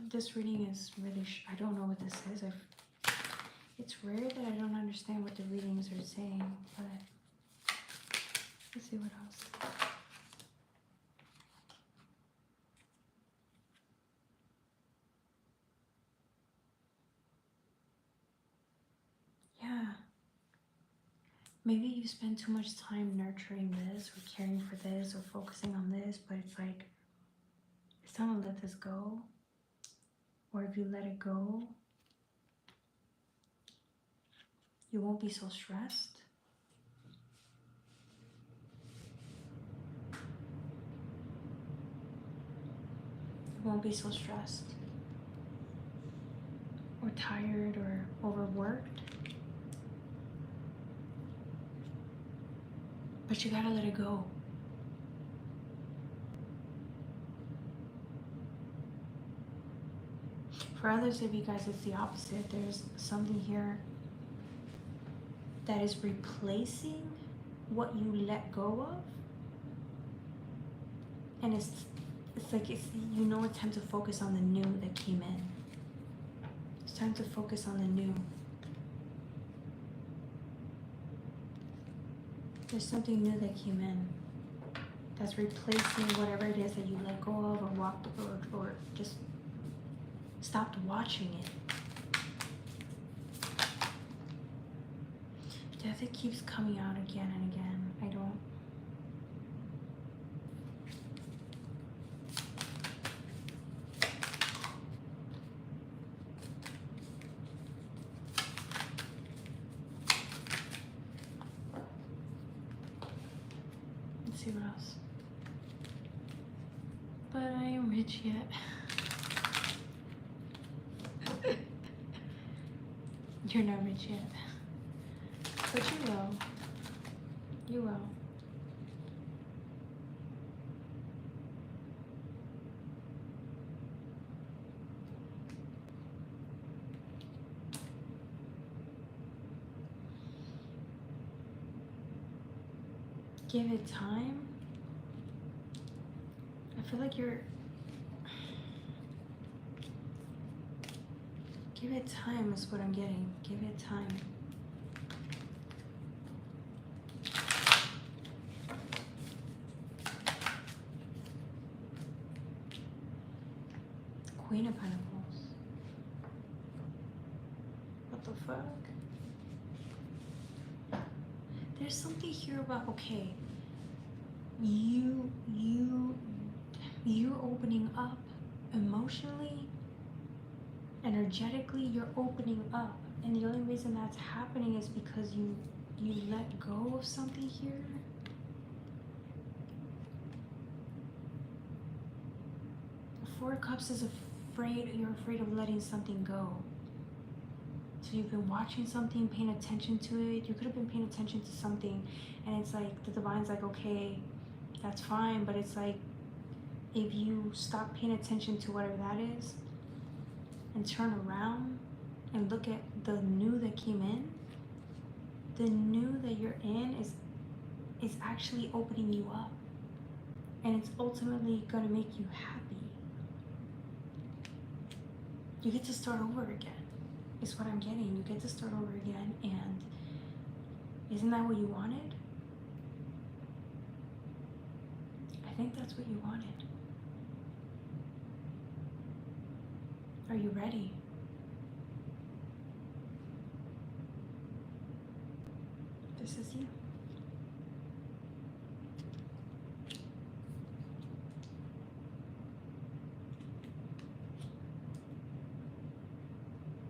This reading is really, I don't know what this is. It's rare that I don't understand what the readings are saying, but let's see what else. Yeah. Maybe you spend too much time nurturing this or caring for this or focusing on this, but it's like, it's time to let this go. Or if you let it go, you won't be so stressed. You won't be so stressed or tired or overworked. But you gotta let it go. For others of you guys, it's the opposite. There's something here that is replacing what you let go of. And it's like, you know it's time to focus on the new that came in. It's time to focus on the new. There's something new that came in that's replacing whatever it is that you let go of or walked or just stopped watching it. Death, it keeps coming out again and again. I don't. Let's see what else. But I ain't rich yet. You're not rich yet. But you will. You will. Give it time. I feel like you're... Give it time is what I'm getting. Give it time. Queen of Pentacles. What the fuck? There's something here about, okay, you're opening up emotionally, energetically, you're opening up. And the only reason that's happening is because you let go of something here. The Four of Cups is afraid, you're afraid of letting something go. So you've been watching something, paying attention to it. You could have been paying attention to something, and it's like the divine's like, okay, that's fine, but it's like if you stop paying attention to whatever that is and turn around and look at the new that came in, the new that you're in is actually opening you up, and it's ultimately going to make you happy. You get to start over again. Is what I'm getting. You get to start over again, and isn't that what you wanted? I think that's what you wanted. Are you ready? This is you.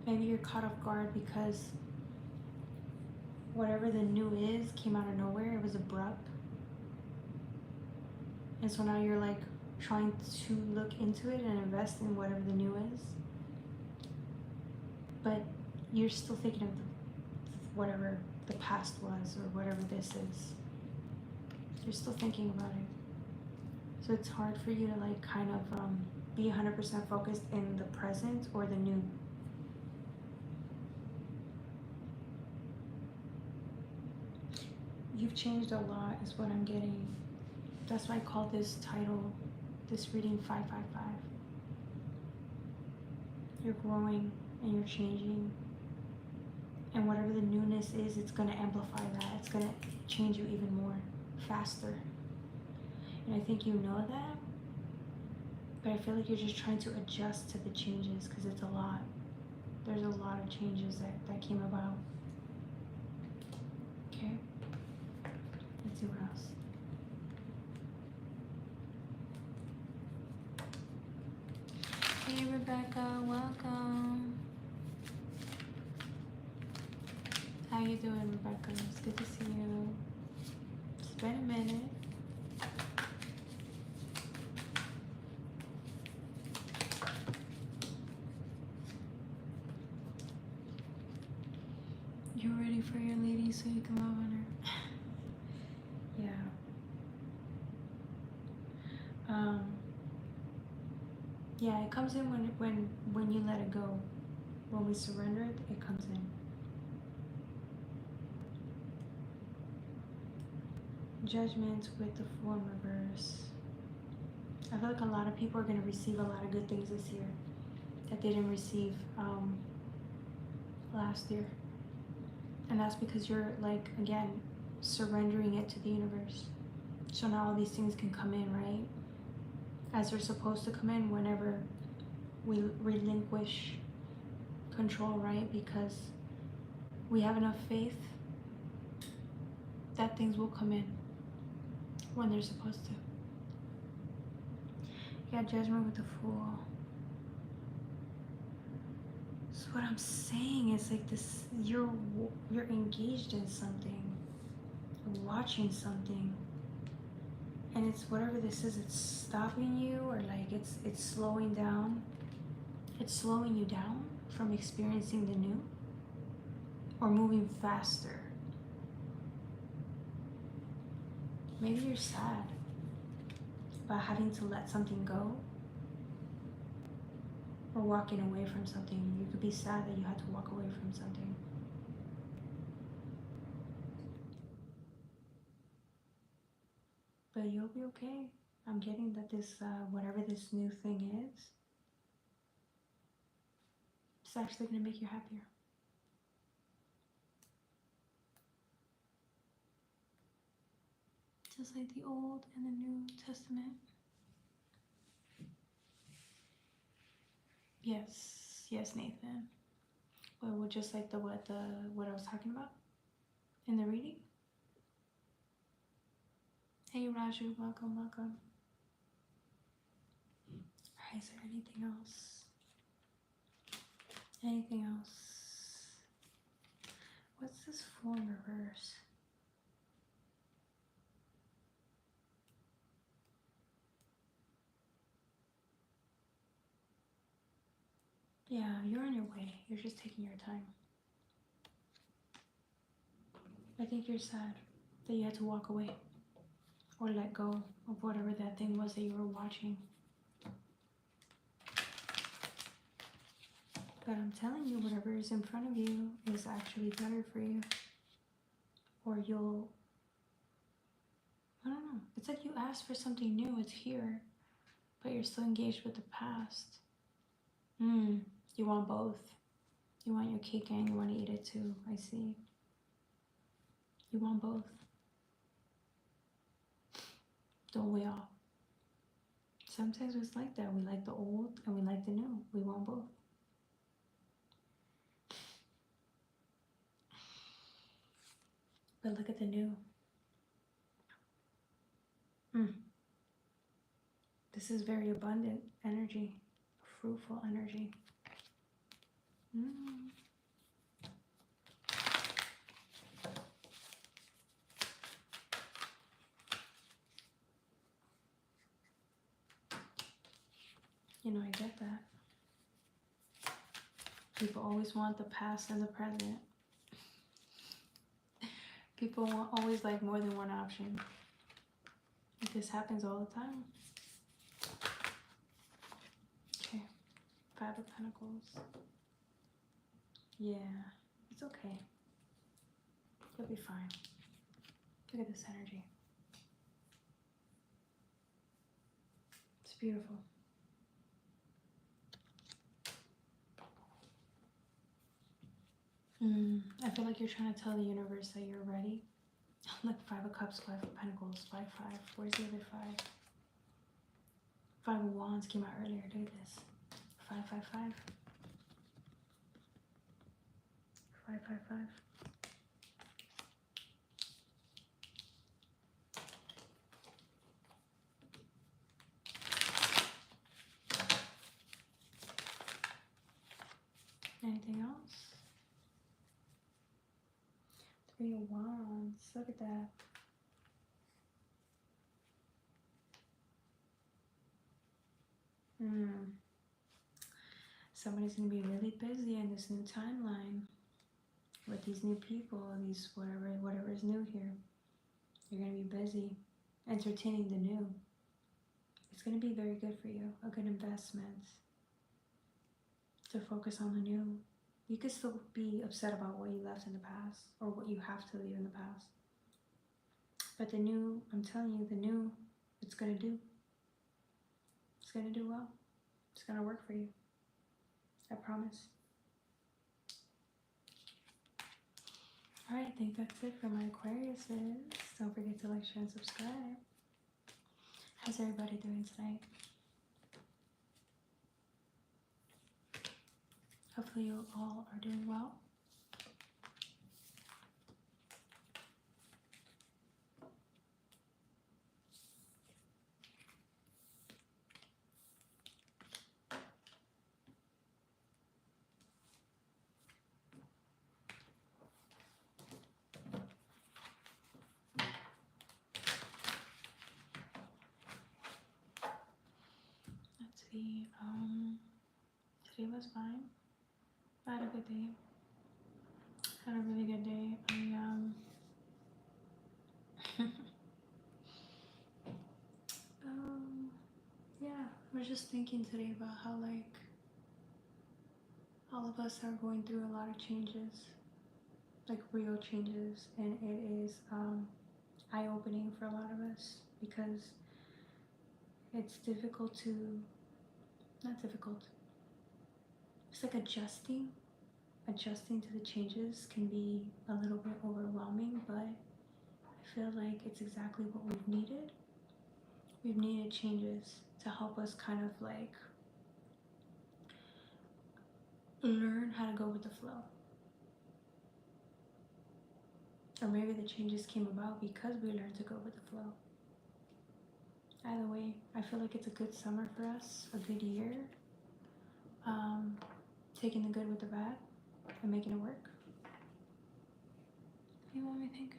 Maybe you're caught off guard because whatever the new is came out of nowhere. It was abrupt. And so now you're like trying to look into it and invest in whatever the new is. But you're still thinking of whatever the past was or whatever this is. You're still thinking about it. So it's hard for you to like kind of be 100% focused in the present or the new. You've changed a lot is what I'm getting. That's why I call this title, this reading 555. You're growing and you're changing. And whatever the newness is, it's going to amplify that. It's going to change you even more, faster. And I think you know that. But I feel like you're just trying to adjust to the changes because it's a lot. There's a lot of changes that came about. Okay? Let's see what else. Hey Rebecca, welcome. How you doing, Rebecca? It's good to see you. It's been a minute. You ready for your lady so you can love on her? Yeah. Yeah, it comes in when you let it go. When we surrender it, it comes in. Judgment with the Four in reverse. I feel like a lot of people are going to receive a lot of good things this year that they didn't receive last year. And that's because you're like, again, surrendering it to the universe. So now all these things can come in, right? As they're supposed to come in whenever we relinquish control, right? Because we have enough faith that things will come in when they're supposed to. You got Judgment with the Fool. So what I'm saying is like this, you're engaged in something, you're watching something, and it's whatever this is, it's stopping you, or like it's slowing down. It's slowing you down from experiencing the new or moving faster. Maybe you're sad about having to let something go or walking away from something. You could be sad that you had to walk away from something. But you'll be okay. I'm getting that this, whatever this new thing is, it's actually going to make you happier. Just like the Old and the New Testament. Yes, Nathan. Well, just like what I was talking about in the reading. Hey Raju, welcome. Alright, is there anything else? Anything else? What's this Fool in reverse? Yeah, you're on your way. You're just taking your time. I think you're sad that you had to walk away or let go of whatever that thing was that you were watching. But I'm telling you, whatever is in front of you is actually better for you. Or you'll, I don't know. It's like you asked for something new, it's here, but you're still engaged with the past. You want both. You want your cake and you want to eat it too, I see. You want both. Don't we all? Sometimes it's like that. We like the old and we like the new. We want both. But look at the new. This is very abundant energy, fruitful energy. You know, I get that. People always want the past and the present. People always like more than one option. This happens all the time. Okay, 5 of Pentacles. Yeah, it's okay. You'll be fine. Look at this energy. It's beautiful. I feel like you're trying to tell the universe that you're ready. Look, 5 of Cups, 5 of Pentacles, 5, 5. Where's the other 5? 5 of Wands came out earlier. Look at this. 5, 5, 5. 5, 5, 5. Anything else? 3 of Wands. Look at that. Somebody's going to be really busy in this new timeline with these new people, these whatever is new here. You're going to be busy entertaining the new. It's going to be very good for you, a good investment to focus on the new. You could still be upset about what you left in the past or what you have to leave in the past. But the new, I'm telling you, the new, it's going to do. It's going to do well. It's going to work for you. I promise. Alright, I think that's it for my Aquariuses. Don't forget to like, share, and subscribe. How's everybody doing tonight? Hopefully you all are doing well. see. Today was fine. I had a good day. Had a really good day. Yeah, I was just thinking today about how like all of us are going through a lot of changes, like real changes, and it is eye-opening for a lot of us because it's difficult to, not difficult, it's like adjusting to the changes can be a little bit overwhelming, but I feel like it's exactly what we've needed. We've needed changes to help us kind of like learn how to go with the flow. Or maybe the changes came about because we learned to go with the flow. Either way, I feel like it's a good summer for us, a good year. Taking the good with the bad and making it work. You want me to think?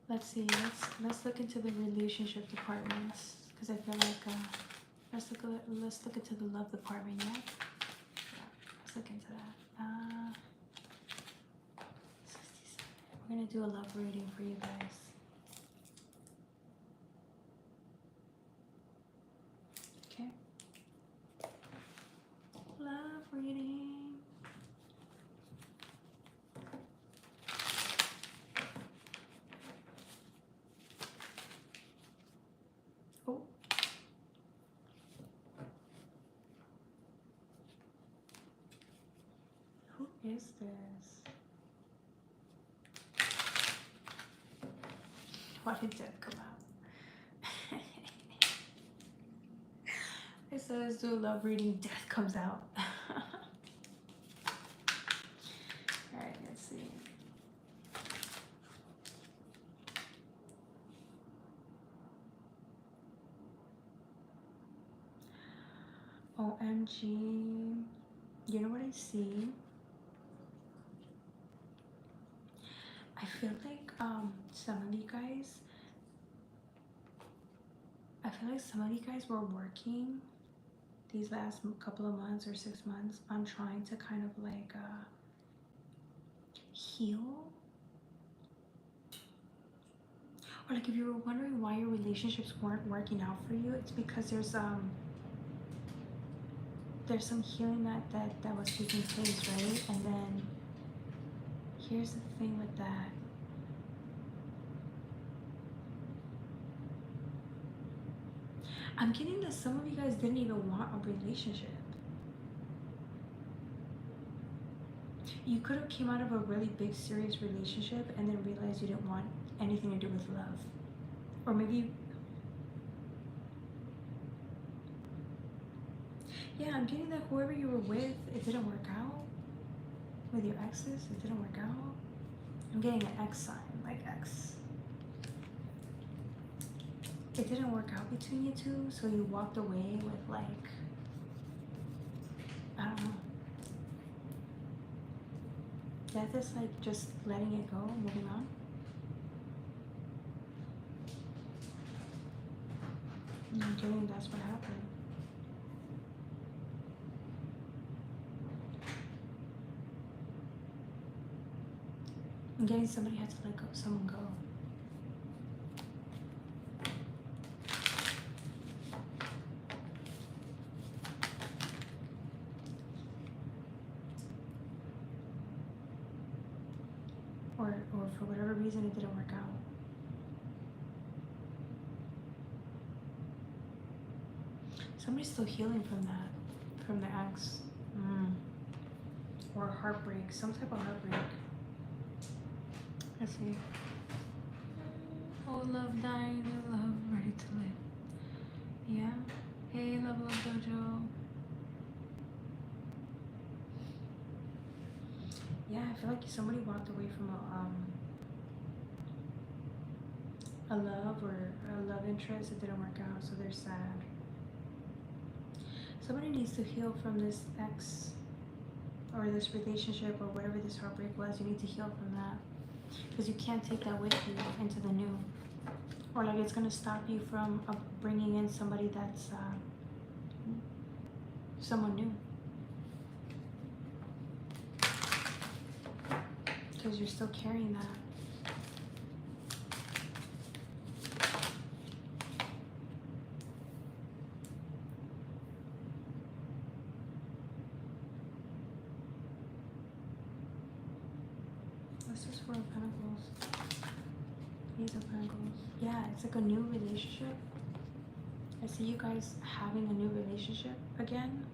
Let's see. Let's look into the relationship departments because I feel like let's look into the love department. Yeah. Let's look into that. 67. We're gonna do a love reading for you guys. Okay. Love reading. Oh. Who is this? Why did death come out? It says do a love reading, death comes out. Alright, let's see. OMG. You know what I see? I feel like some of you guys, were working these last couple of months or 6 months on trying to kind of like heal. Or like if you were wondering why your relationships weren't working out for you, it's because there's some healing that was taking place, right? And then here's the thing with that. I'm getting that some of you guys didn't even want a relationship. You could have came out of a really big serious relationship and then realized you didn't want anything to do with love. Or maybe yeah, I'm getting that whoever you were with, it didn't work out. With your exes, it didn't work out. I'm getting an X sign, like X. It didn't work out between you two, so you walked away with like, I don't know. Death is like just letting it go, moving on. I'm getting that's what happened. I'm getting somebody had to let go, someone go. Or for whatever reason it didn't work out. Somebody's still healing from that, from the ex. Or heartbreak, some type of heartbreak. Let's see. Oh, love dying, love ready to live. Yeah. Hey, Hey, Level Up Dojo. Yeah, I feel like somebody walked away from a love or a love interest. It didn't work out, so they're sad. Somebody needs to heal from this ex or this relationship or whatever this heartbreak was. You need to heal from that because you can't take that with you into the new. Or like it's going to stop you from bringing in somebody that's someone new. Because you're still carrying that. This is Four of Pentacles. Ace of Pentacles. Yeah, it's like a new relationship. I see you guys having a new relationship again.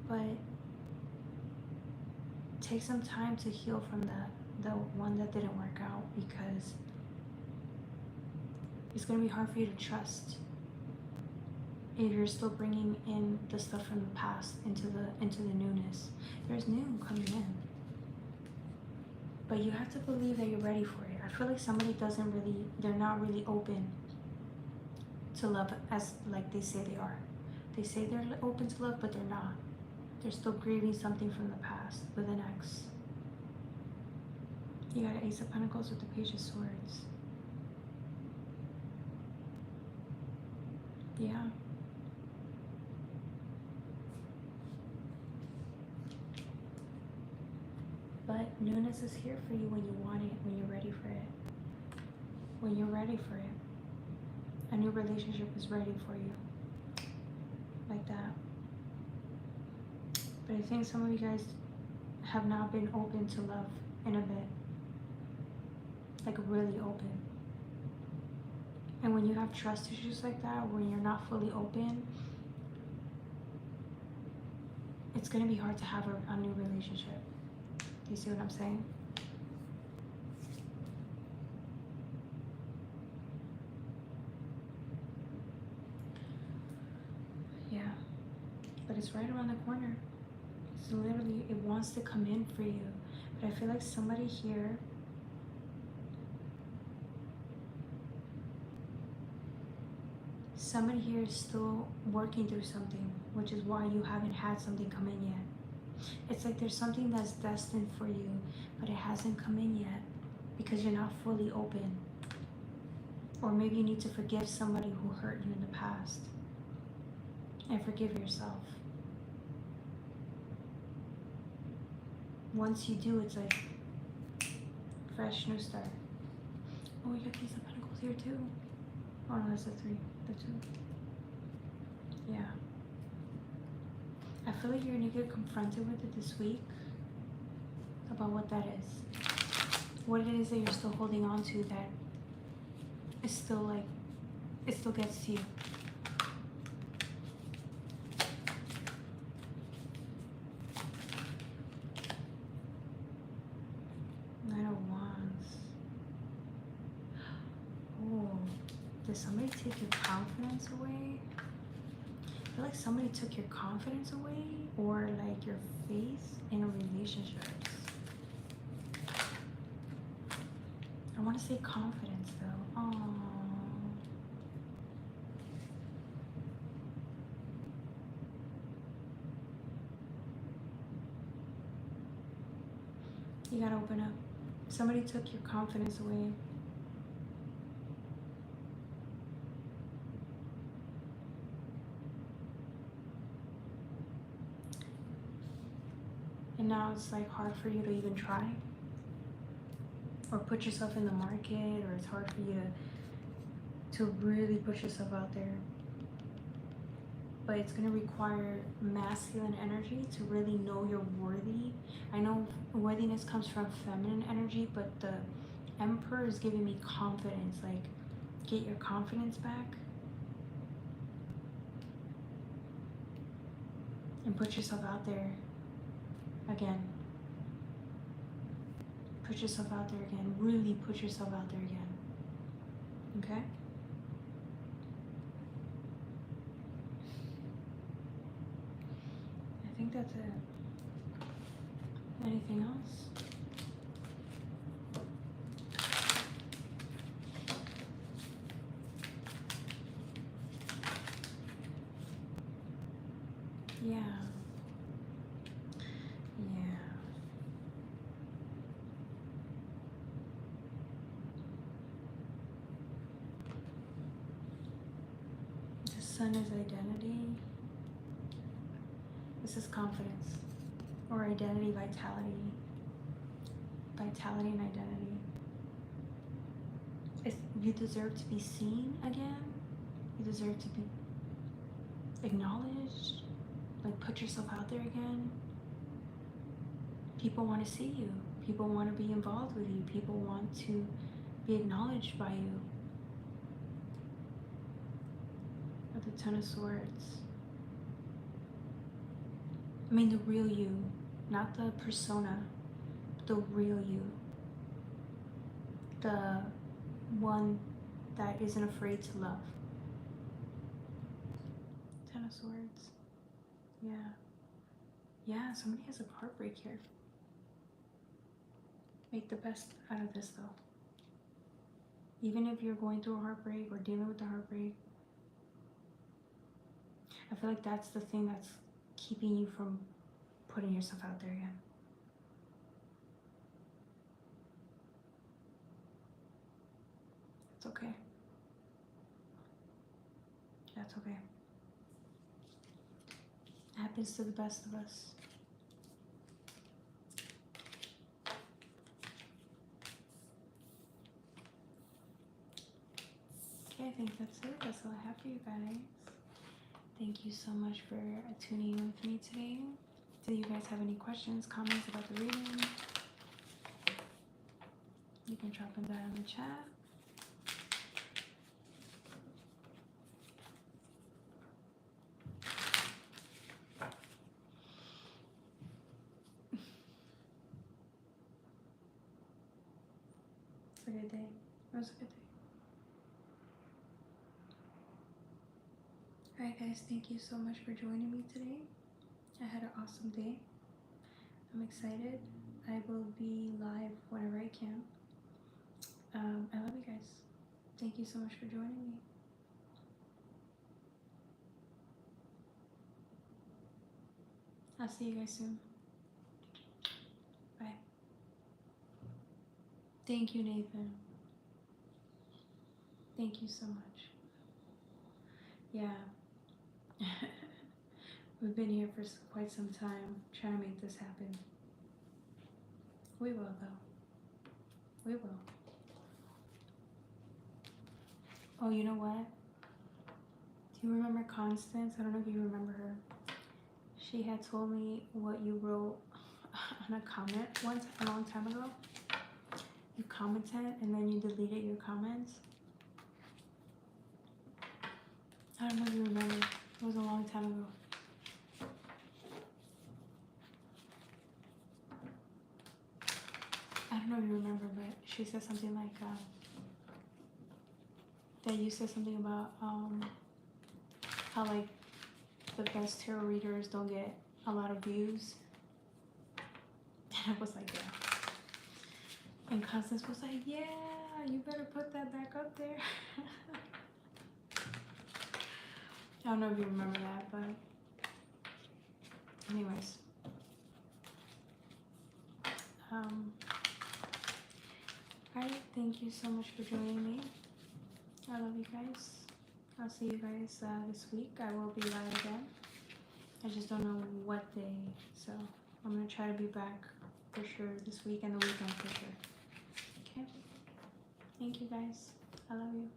But take some time to heal from the one that didn't work out, because it's going to be hard for you to trust if you're still bringing in the stuff from the past into the newness. There's new coming in, but you have to believe that you're ready for it. I feel like somebody they're not really open to love as like they say they are. They say they're open to love, but they're not. They're still grieving something from the past with an ex. You got an Ace of Pentacles with the Page of Swords. Yeah. But newness is here for you when you want it, when you're ready for it. When you're ready for it. A new relationship is ready for you. Like that. But I think some of you guys have not been open to love in a bit. Like really open. And when you have trust issues like that, when you're not fully open, it's going to be hard to have a new relationship. Do you see what I'm saying? Yeah. But it's right around the corner. It's literally, it wants to come in for you. But I feel like somebody here is still working through something, which is why you haven't had something come in yet. It's like there's something that's destined for you, but it hasn't come in yet because you're not fully open. Or maybe you need to forgive somebody who hurt you in the past and forgive yourself. Once you do, it's like fresh new start. Oh, we got Ace of Pentacles here too. Oh no, that's the 3, the 2. Yeah. I feel like you're gonna get confronted with it this week about what that is. What it is that you're still holding on to that is still like, it still gets to you. Knight of Wands. Oh, did somebody take your confidence away? I feel like somebody took your confidence away, or like your faith in a relationship. I want to say confidence though. Oh. You gotta open up. Somebody took your confidence away. And now it's like hard for you to even try or put yourself in the market, or it's hard for you to really put yourself out there. But it's going to require masculine energy to really know you're worthy. I know worthiness comes from feminine energy, but the Emperor is giving me confidence. Like, get your confidence back and put yourself out there again. Put yourself out there again. Really put yourself out there again. Okay? think that's it. Anything else? Yeah. Yeah. The sun is identity. This is confidence or identity, vitality. Vitality and identity. You deserve to be seen again. You deserve to be acknowledged. Like, put yourself out there again. People want to see you. People want to be involved with you. People want to be acknowledged by you. With the Ten of Swords. I mean, the real you, not the persona, but the real you. The one that isn't afraid to love. Ten of Swords. Yeah. Yeah, somebody has a heartbreak here. Make the best out of this, though. Even if you're going through a heartbreak or dealing with a heartbreak, I feel like that's the thing that's keeping you from putting yourself out there again. It's okay. That's okay. It happens to the best of us. Okay, I think that's it. That's all I have for you guys. Thank you so much for tuning in with me today. Do you guys have any questions, comments about the reading? You can drop them down in the chat. It's a good day. It was a good day. Alright guys, thank you so much for joining me today. I had an awesome day. I'm excited. I will be live whenever I can. I love you guys. Thank you so much for joining me. I'll see you guys soon. Bye. Thank you, Nathan. Thank you so much. Yeah. We've been here for quite some time trying to make this happen. We will, though. We will. Oh, you know what? Do you remember Constance? I don't know if you remember her. She had told me what you wrote on a comment once a long time ago. You commented and then you deleted your comments. I don't know if you remember. It was a long time ago. I don't know if you remember, but she said something like that you said something about how like the best tarot readers don't get a lot of views. And I was like, yeah. And Constance was like, yeah, you better put that back up there. I don't know if you remember that, but anyways. Alright, thank you so much for joining me. I love you guys. I'll see you guys this week. I will be live again. I just don't know what day, so I'm going to try to be back for sure this week and the weekend for sure. Okay? Thank you guys. I love you.